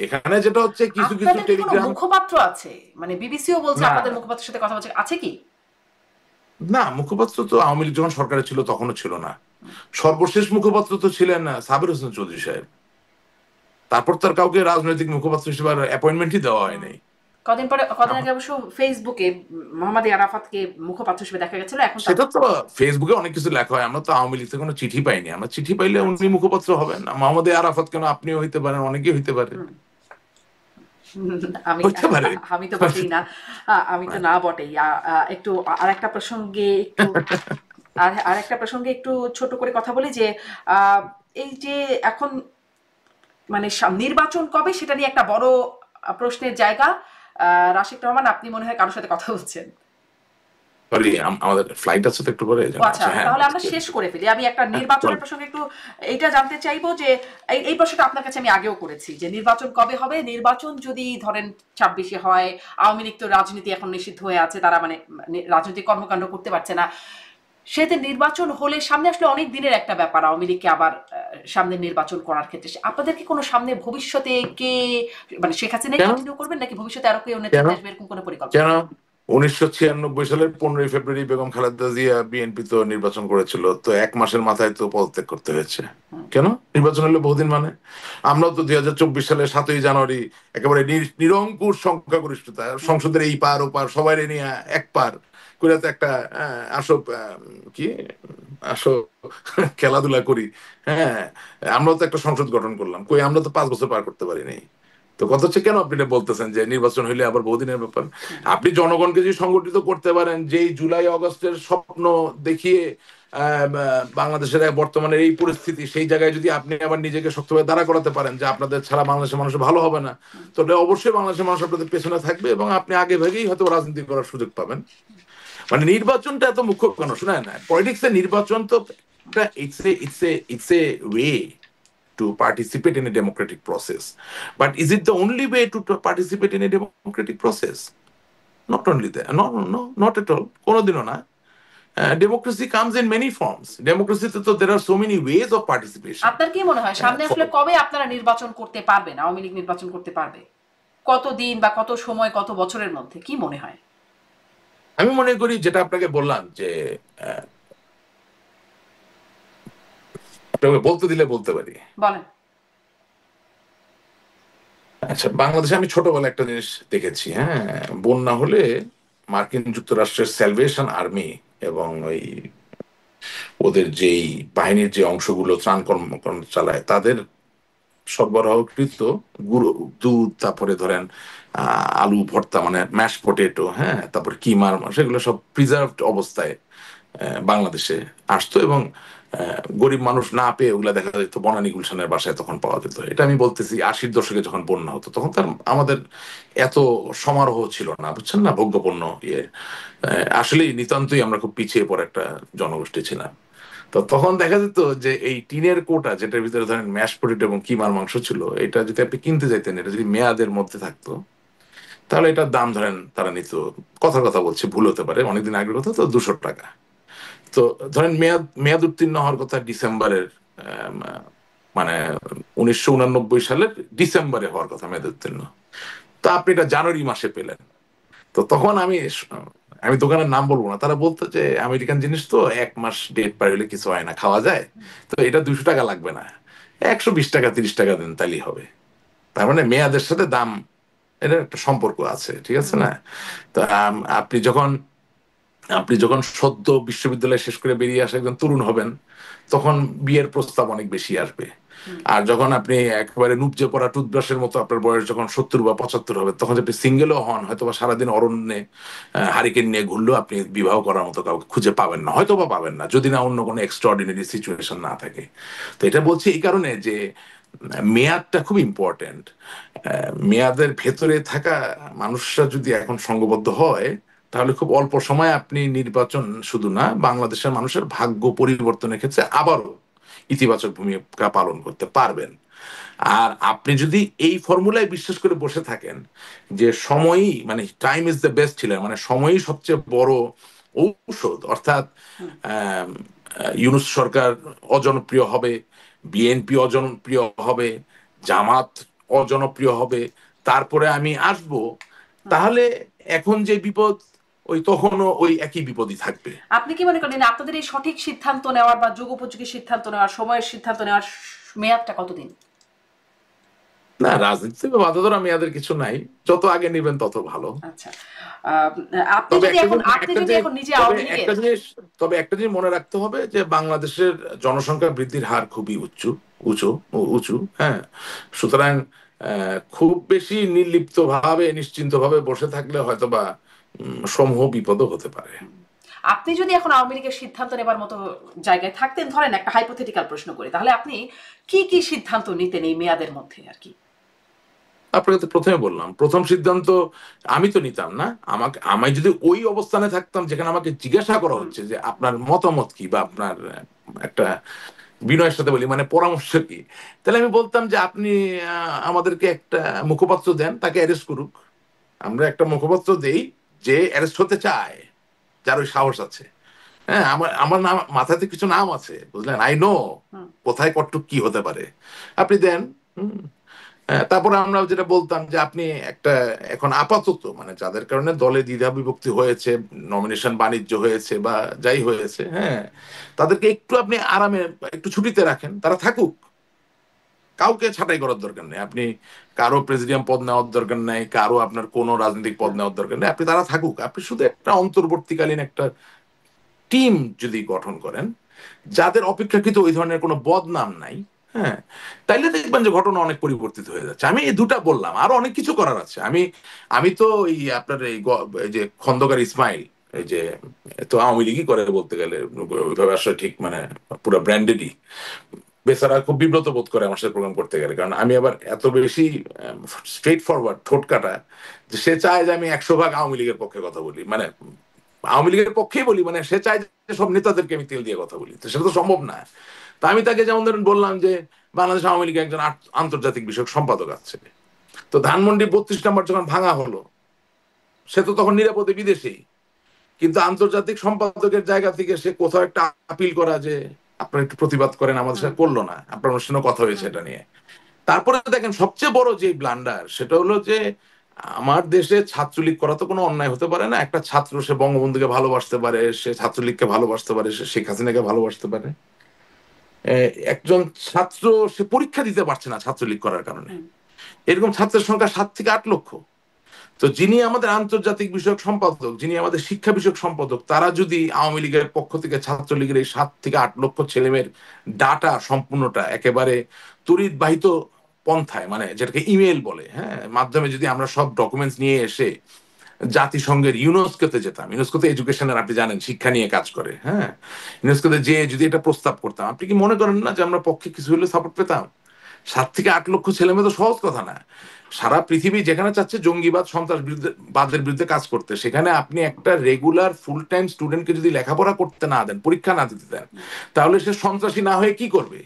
এখানে যেটা হচ্ছে কিছু কিছু আপনাদের কি কোনো টেলিগ্রাম। মুখপাত্র আছে? মানে বিবিসিও বলছে না, আপনাদের মুখপাত্রের সাথে কথা বলছে, আছে কি? না, মুখপাত্র তো আওয়ামী লীগ যখন সরকারে ছিল তখনও ছিল না। সর্বশেষ মুখপাত্র তো ছিলেন সাবির হোসেন চৌধুরী সাহেব। তারপর তার কাউকে রাজনৈতিক মুখপাত্র হিসেবে অ্যাপয়েন্টমেন্টই দেওয়া হয় নাই। কদিন আগে অবশ্য ফেসবুকে মোহাম্মদ আরাফাতকে মুখপাত্র হিসেবে দেখা গেছিল। এখন সেটা তো ফেসবুকে অনেক কিছু লেখা হয়। আমরা তো আওয়ামী লীগ থেকে কোনো চিঠি পাইনি। আমরা চিঠি পাইলে উনি মুখপাত্র হবেন। মোহাম্মদ আরাফাত কেন? আপনিও হইতে পারেন, অনেকেই হইতে পারে। আমি হইতে পারে। আমি তো বটেই না, আমি তো না বটেই। একটু আরেকটা প্রসঙ্গে একটু আরেকটা প্রসঙ্গে একটু ছোট করে কথা বলি যে এই যে এখন মানে নির্বাচন কবে সেটা নিয়ে একটা বড় প্রশ্নের জায়গা। রাশিদ রহমান, আপনি মনে হয় কারোর সাথে কথা বলছেন? সরি, আমাদের ফ্লাইট আছে তো একটু পরে। আচ্ছা, তাহলে আমরা শেষ করে ফেলি। আমি একটা নির্বাচনের প্রসঙ্গে একটু এইটা জানতে চাইবো যে এই প্রশ্নটা আপনার কাছে আমি আগেও করেছি যে নির্বাচন কবে হবে। নির্বাচন যদি ধরেন 26-এ হয়, আওয়ামী লীগ তো রাজনীতি এখন নিষিদ্ধ হয়ে আছে, তারা মানে রাজনৈতিক কর্মকাণ্ড করতে পারছে না। সেতে নির্বাচন হলে সামনে আসলে অনেক দিনের একটা ব্যাপার আওয়ামী লীগকে আবার সামনে নির্বাচন করার ক্ষেত্রে। আপনাদের কি কোনো সামনে ভবিষ্যতে কে মানে শেখ হাসিনাই কন্টিনিউ করবেন নাকি ভবিষ্যতে আরো কেউ নেতৃত্বে আসবে, এরকম কোনো পরিকল্পনা? কেন 1996 সালের 15 ফেব্রুয়ারি বেগম খালেদা জিয়া বিএনপি তো নির্বাচন করেছিল, তো 1 মাসের মাথায় তো পদত্যাগ করতে হয়েছে। কেন? নির্বাচন হলে বহুদিন মানে। আমরা তো 2024 সালের 7ই জানুয়ারি একেবারে নিরঙ্কুশ সংখ্যাগরিষ্ঠতা সংসদের এই পার ও পার সবাই নিয়ে এক পার করে তো একটা আসো কি আসো খেলাধুলা করি। হ্যাঁ, আমরা তো একটা সংসদ গঠন করলাম। কই, আমরা তো 5 বছর পার করতে পারি নাই। তো কথা হচ্ছে কেন আপনি এটা বলতেছেন যে নির্বাচন হইলে আবার বহুদিনের ব্যাপার? আপনি জনগণকে যদি সংগঠিত করতে পারেন, যেই জুলাই আগস্টের স্বপ্ন দেখিয়ে বাংলাদেশের বর্তমানের এই পরিস্থিতি, সেই জায়গায় যদি আপনি আবার নিজেকে শক্তভাবে দাঁড়া করাতে পারেন যে আপনাদের ছাড়া বাংলাদেশের মানুষ ভালো হবে না, তাহলে অবশ্যই বাংলাদেশের মানুষ আপনাদের পেছনে থাকবে এবং আপনি আগে ভাগেই হয়তো রাজনীতি করার সুযোগ পাবেন। মানে নির্বাচনটা এত মুখ্য কেন শোনেন, পলিটিক্সের নির্বাচন তো একটা it's a way to participate in a democratic process. But is it the only way to participate in a democratic process? Not only that. No, no, no, not at all. কোনোদিনও না। Democracy comes in many forms. Democracy তো there are so many ways of participation. আপনার কি মনে হয় সামনে আসলে কবে আপনারা নির্বাচন করতে পারবেন, আওয়ামী লীগ নির্বাচন করতে পারবে? কত দিন বা কত সময়, কত বছরের মধ্যে, কি মনে হয়? আমি মনে করি যেটা আপনাকে বললাম যে আপনাকে বলতে দিলে বলতে পারি। বলেন। আচ্ছা, বাংলাদেশে আমি ছোটবেলা একটা জিনিস দেখেছি, হ্যাঁ, বন্যা হলে মার্কিন যুক্তরাষ্ট্রের স্যালভেশন আর্মি এবং ওই ওদের যেই বাহিনীর যে অংশগুলো ত্রাণ কর্মকাণ্ড চালায় তাদের সরবরাহকৃত গুঁড়ো দুধ, তারপরে ধরেন আলু ভর্তা মানে ম্যাশ পটেটো, হ্যাঁ, তারপরে কিমার, সেগুলো সব প্রিজার্ভড অবস্থায় বাংলাদেশে আসতো এবং গরিব মানুষ না পেয়ে ওগুলা দেখা যেত বনানী গুলশানের বাসায় তখন পাওয়া যেত। এটা আমি বলতেছি 80-র দশকে যখন বন্যা হতো, তখন তার আমাদের এত সমারোহ ছিল না, বুঝছেন না, ভোগ্যপণ্য ইয়ে আসলেই নিতান্তই আমরা খুব পিছিয়ে পড়ে একটা জনগোষ্ঠী ছিলাম। তো তখন দেখা যেত যে এই টিনের কোটা যেটার ভিতরে ধরেন ম্যাশ পটেটো এবং কিমার মাংস ছিল, এটা যদি আপনি কিনতে যাইতেন, এটা যদি মেয়াদের মধ্যে থাকতো, তাহলে এটার দাম ধরেন তারা নিত, কথার কথা বলছে, ভুল হতে পারে, অনেকদিন আগের কথা, তো 200 টাকা। তো ধরেন মেয়াদ মেয়াদ উত্তীর্ণ হওয়ার কথা ডিসেম্বরের, মানে 1989 সালের ডিসেম্বরে হওয়ার কথা মেয়াদ উত্তীর্ণ, তো আপনি এটা জানুয়ারি মাসে পেলেন। তো তখন আমি আমি দোকানের নাম বলবো না, তারা বলতো যে আমেরিকান জিনিস তো 1 মাস ডেট পার হলে কিছু হয় না, খাওয়া যায়, তো এটা 200 টাকা লাগবে না, 120 টাকা 30 টাকা দেন তাহলেই হবে। তার মানে মেয়াদের সাথে দাম, এটা একটা সম্পর্ক আছে, ঠিক আছে না? তো আপনি যখন সদ্য বিশ্ববিদ্যালয় শেষ করে বেরিয়ে আসা একজন তরুণ হবেন, তখন বিয়ের প্রস্তাব অনেক বেশি আসবে। আর যখন আপনি একেবারে নুবজে পড়া টুথব্রাশের মতো আপনার বয়স যখন 70 বা 75 হবে, তখন আপনি সিঙ্গেলও হন, হয়তো বা সারাদিন অরণ্যে হারিকেন নিয়ে ঘুরলেও আপনি বিবাহ করার মতো কাউকে খুঁজে পাবেন না, হয়তো বা পাবেন না, যদি না অন্য কোনো এক্সট্রাঅর্ডিনারি সিচুয়েশন না থাকে। তো এটা বলছি এই কারণে যে মেয়াদটা খুব ইম্পর্টেন্ট। মেয়াদের ভেতরে থাকা মানুষরা যদি এখন সংঘবদ্ধ হয়, তাহলে খুব অল্প সময়ে আপনি নির্বাচন শুধু না, বাংলাদেশের মানুষের ভাগ্য পরিবর্তনের ক্ষেত্রে আবারও ইতিবাচক ভূমিকা পালন করতে পারবেন। আর আপনি যদি এই ফর্মুলায় বিশ্বাস করে বসে থাকেন যে সময়ই মানে টাইম ইজ দ্য বেস্ট ছিলেন, মানে সময়ই সবচেয়ে বড় ঔষধ, অর্থাৎ আহ, ইউনূস সরকার অজনপ্রিয় হবে, বিএনপি অজনপ্রিয় হবে, জামাত অজনপ্রিয় হবে, তারপরে আমি আসব, তাহলে এখন যে বিপদ ওই তখনও ওই একই বিপদই থাকবে। আপনি কি মনে করেন আপনাদের এই সঠিক সিদ্ধান্ত নেওয়ার বা যুগোপযোগী সিদ্ধান্ত নেওয়ার, সময়ের সিদ্ধান্ত নেওয়ার মেয়াদটা কতদিন? না, রাজনীতিতে বাধা ধরা মেয়াদের কিছু নাই, যত আগে নেবেন তত ভালো। আচ্ছা, আপনি তবে যদি একটা এখন জিনিস আপনি একটা যদি জিনিস এখন নিজে তবে আওয়ামী লীগের। একটা জিনিস তবে একটা জিনিস মনে রাখতে হবে যে বাংলাদেশের জনসংখ্যা বৃদ্ধির হার খুবই উঁচু উঁচু, হ্যাঁ। সুতরাং খুব বেশি নির্লিপ্ত ভাবে নিশ্চিন্ত ভাবে বসে থাকলে হয়তোবা সমূহ বিপদও হতে পারে। আপনি যদি এখন আওয়ামী লীগের সিদ্ধান্ত নেবার মতো জায়গায় থাকতেন, ধরেন একটা হাইপোথেটিক্যাল প্রশ্ন করি, তাহলে আপনি কি কি সিদ্ধান্ত নিতেন এই মেয়াদের মধ্যে আর কি? আপনাকে তো প্রথমে বললাম, প্রথম সিদ্ধান্ত আমি তো নিতাম না। আমি যদি ওই অবস্থানে থাকতাম যেখানে আমাকে জিজ্ঞাসা করা হচ্ছে যে আপনার মতামত কি বা আপনার একটা বিনয়ের সাথে বলি মানে পরামর্শ কি, তাহলে আমি বলতাম যে আপনি আমাদেরকে একটা মুখপাত্র দেন, তাকে অ্যারেস্ট করুক। আমরা একটা মুখপাত্র দেই যে অ্যারেস্ট হতে চায়, যার ওই সাহস আছে। হ্যাঁ, আমার আমার নাম মাথাতে কিছু নাম আছে, বুঝলেন, আই নো কোথায় কটটুক কি হতে পারে, আপনি দেন। হুম। তারপরে আমরা যেটা বলতাম যে আপনি একটা এখন আপাতত মানে যাদের কারণে দলে দ্বিধা বিভক্তি হয়েছে, নমিনেশন বাণিজ্য হয়েছে বা যাই হয়েছে, হ্যাঁ, তাদেরকে একটু আপনি আরামে একটু ছুটিতে রাখেন, তারা থাকুক, কাউকে ছাঁটাই করার দরকার নেই। আপনি কারো প্রেসিডিয়াম পদ নেওয়ার দরকার নেই, কারো আপনার কোনো রাজনৈতিক পদ নেওয়ার দরকার নেই, আপনি তারা থাকুক। আপনি শুধু একটা অন্তর্বর্তীকালীন একটা টিম যদি গঠন করেন যাদের অপেক্ষাকৃত ওই ধরনের কোনো বদনাম নাই, হ্যাঁ, তাইলে দেখবেন যে ঘটনা অনেক পরিবর্তিত হয়ে যাচ্ছে। আমি এই দুটা বললাম, আরো অনেক কিছু করার আছে। আমি আমি তো এই আপনার এই যে খন্দকার ইসমাইল এই যে তো আওয়ামী লীগই করে বলতে গেলে, ওইভাবে আসলে ঠিক মানে পুরো ব্র্যান্ডেডই। বেচারা খুব বিব্রত বোধ করে আমার সাথে প্রোগ্রাম করতে গেলে, কারণ আমি আবার এত বেশি স্ট্রেট ফরওয়ার্ড, ঠোঁট কাটা, যে সে চায় যে আমি 100 ভাগ আওয়ামী লীগের পক্ষে কথা বলি, মানে আওয়ামী লীগের পক্ষেই বলি, মানে সে চায় যে সব নেতাদেরকে আমি তেল দিয়ে কথা বলি, তো সেটা তো সম্ভব না। তা আমি তাকে যেমন ধরেন বললাম যে বাংলাদেশ আওয়ামী লীগের একজন আন্তর্জাতিক বিষয়ক সম্পাদক আছে, তো ধানমন্ডি 32 নম্বর যখন ভাঙা হলো, সে তো তখন নিরাপদে বিদেশেই, কিন্তু আন্তর্জাতিক সম্পাদকের জায়গা থেকে সে কোথাও একটা আপিল করা যে আপনারা একটু প্রতিবাদ করেন, আমাদের হুম সাথে করলো না, আপনার অনুষ্ঠানে কথা হয়েছে হুম এটা নিয়ে। তারপরে দেখেন সবচেয়ে বড় যে ব্লান্ডার, সেটা হলো যে আমার দেশে ছাত্রলীগ করা তো কোনো অন্যায় হতে পারে না। একটা ছাত্র সে বঙ্গবন্ধুকে ভালোবাসতে পারে, সে ছাত্রলীগকে ভালোবাসতে পারে, সে শেখ হাসিনাকে ভালোবাসতে পারে। একজন ছাত্র সে পরীক্ষা দিতে পারছে না ছাত্রলীগ করার কারণে, হুম এরকম ছাত্রের সংখ্যা 7 থেকে 8 লক্ষ। তো যিনি আমাদের আন্তর্জাতিক বিষয়ক সম্পাদক, যিনি আমাদের শিক্ষা বিষয়ক সম্পাদক, তারা যদি আওয়ামী লীগের পক্ষ থেকে ছাত্রলীগের এই 7 থেকে 8 লক্ষ ছেলেমেয়ের ডাটা সম্পূর্ণটা একেবারে তড়িৎ বাহিত পন্থায়, মানে যেটাকে ইমেল বলে, হ্যাঁ, মাধ্যমে যদি আমরা সব ডকুমেন্টস নিয়ে এসে জাতিসংঘের ইউনেস্কোতে যেতাম, ইউনেস্কোতে এডুকেশনের আপনি জানেন শিক্ষা নিয়ে কাজ করে, হ্যাঁ, ইউনেস্কোতে যে যদি এটা প্রস্তাব করতাম, আপনি কি মনে করেন না যে আমরা পক্ষে কিছু হলে সাপোর্ট পেতাম? 7 থেকে 8 লক্ষ ছেলে মেয়ে তো সহজ কথা না। সারা পৃথিবী যেখানে চাচ্ছে জঙ্গিবাদ সন্ত্রাস বাদের বিরুদ্ধে কাজ করতে, সেখানে আপনি একটা রেগুলার ফুল টাইম স্টুডেন্টকে যদি লেখাপড়া করতে না দেন, পরীক্ষা না দিতে দেন, তাহলে সে সন্ত্রাসী না হয়ে কি করবে?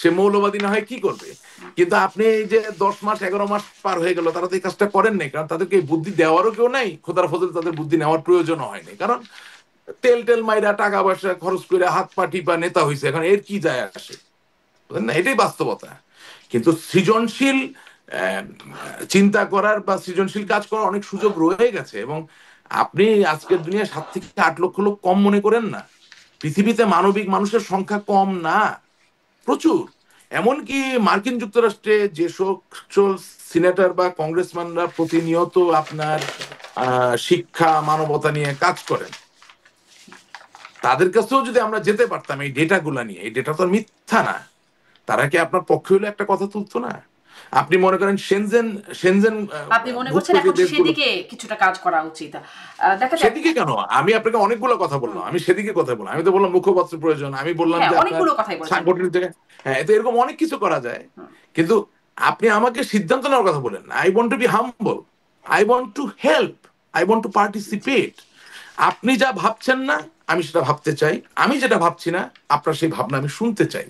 সে মৌলবাদী না হয়ে কি করবে? কিন্তু আপনি এই যে 10 মাস 11 মাস পার হয়ে গেল, তারা তো এই কাজটা করেন নাই, কারণ তাদেরকে এই বুদ্ধি দেওয়ারও কেউ নাই, খোদার ফজলে তাদের বুদ্ধি নেওয়ার প্রয়োজনও হয়নি, কারণ তেল টেল মাইরা টাকা পয়সা খরচ করে হাত পা টিপা নেতা হয়েছে, এখন এর কি যায় আসে? বুঝলেন না, এটাই বাস্তবতা। কিন্তু সৃজনশীল আহ, চিন্তা করার বা সৃজনশীল কাজ করার অনেক সুযোগ রয়ে গেছে, এবং আপনি আজকের দুনিয়ায় 7 থেকে 8 লক্ষ লোক কম মনে করেন না। পৃথিবীতে মানবিক মানুষের সংখ্যা কম না, প্রচুর। এমনকি মার্কিন যুক্তরাষ্ট্রে যে সকল সিনেটর বা কংগ্রেসম্যানরা প্রতিনিয়ত আপনার শিক্ষা মানবতা নিয়ে কাজ করেন, তাদের কাছেও যদি আমরা যেতে পারতাম এই ডেটাগুলা নিয়ে, এই ডেটা তো আর মিথ্যা না, তারা কি আপনার পক্ষে হলে একটা কথা তুলতো না? আপনি মনে করেন সেনজেন সেনজেন আপনি মনে ভুক্ত করছেন যে এখন দেশগুলো, সেদিকে কিছুটা কাজ করা উচিত? দেখা যাক। সেদিকে কেন? আমি আপনাকে অনেকগুলো কথা হুম বললাম, আমি সেদিকে কথা বললাম, আমি তো বললাম মুখপাত্র প্রয়োজন, আমি বললাম হ্যাঁ, যে আপনার অনেকগুলো কথাই বলেছেন। সাংগঠনিক জায়গায়, হ্যাঁ, এতে এরকম অনেক কিছু করা যায়। হুম কিন্তু আপনি আমাকে সিদ্ধান্ত নেওয়ার কথা বলেন। I want to be humble, I want to help, I want to জি পার্টিসিপেট। আপনি যা ভাবছেন না আমি সেটা ভাবতে চাই, আমি যেটা ভাবছি না আপনার সেই ভাবনা আমি শুনতে চাই।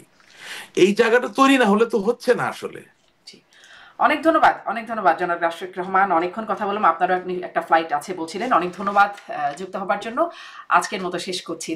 এই জায়গাটা তৈরি না হলে তো হচ্ছে না আসলে। জি, অনেক ধন্যবাদ, অনেক ধন্যবাদ জনাব রাশিক রহমান। অনেকক্ষণ কথা বললাম, আপনারও একটা ফ্লাইট আছে বলছিলেন। অনেক ধন্যবাদ যুক্ত হবার জন্য। আজকের মতো শেষ করছি।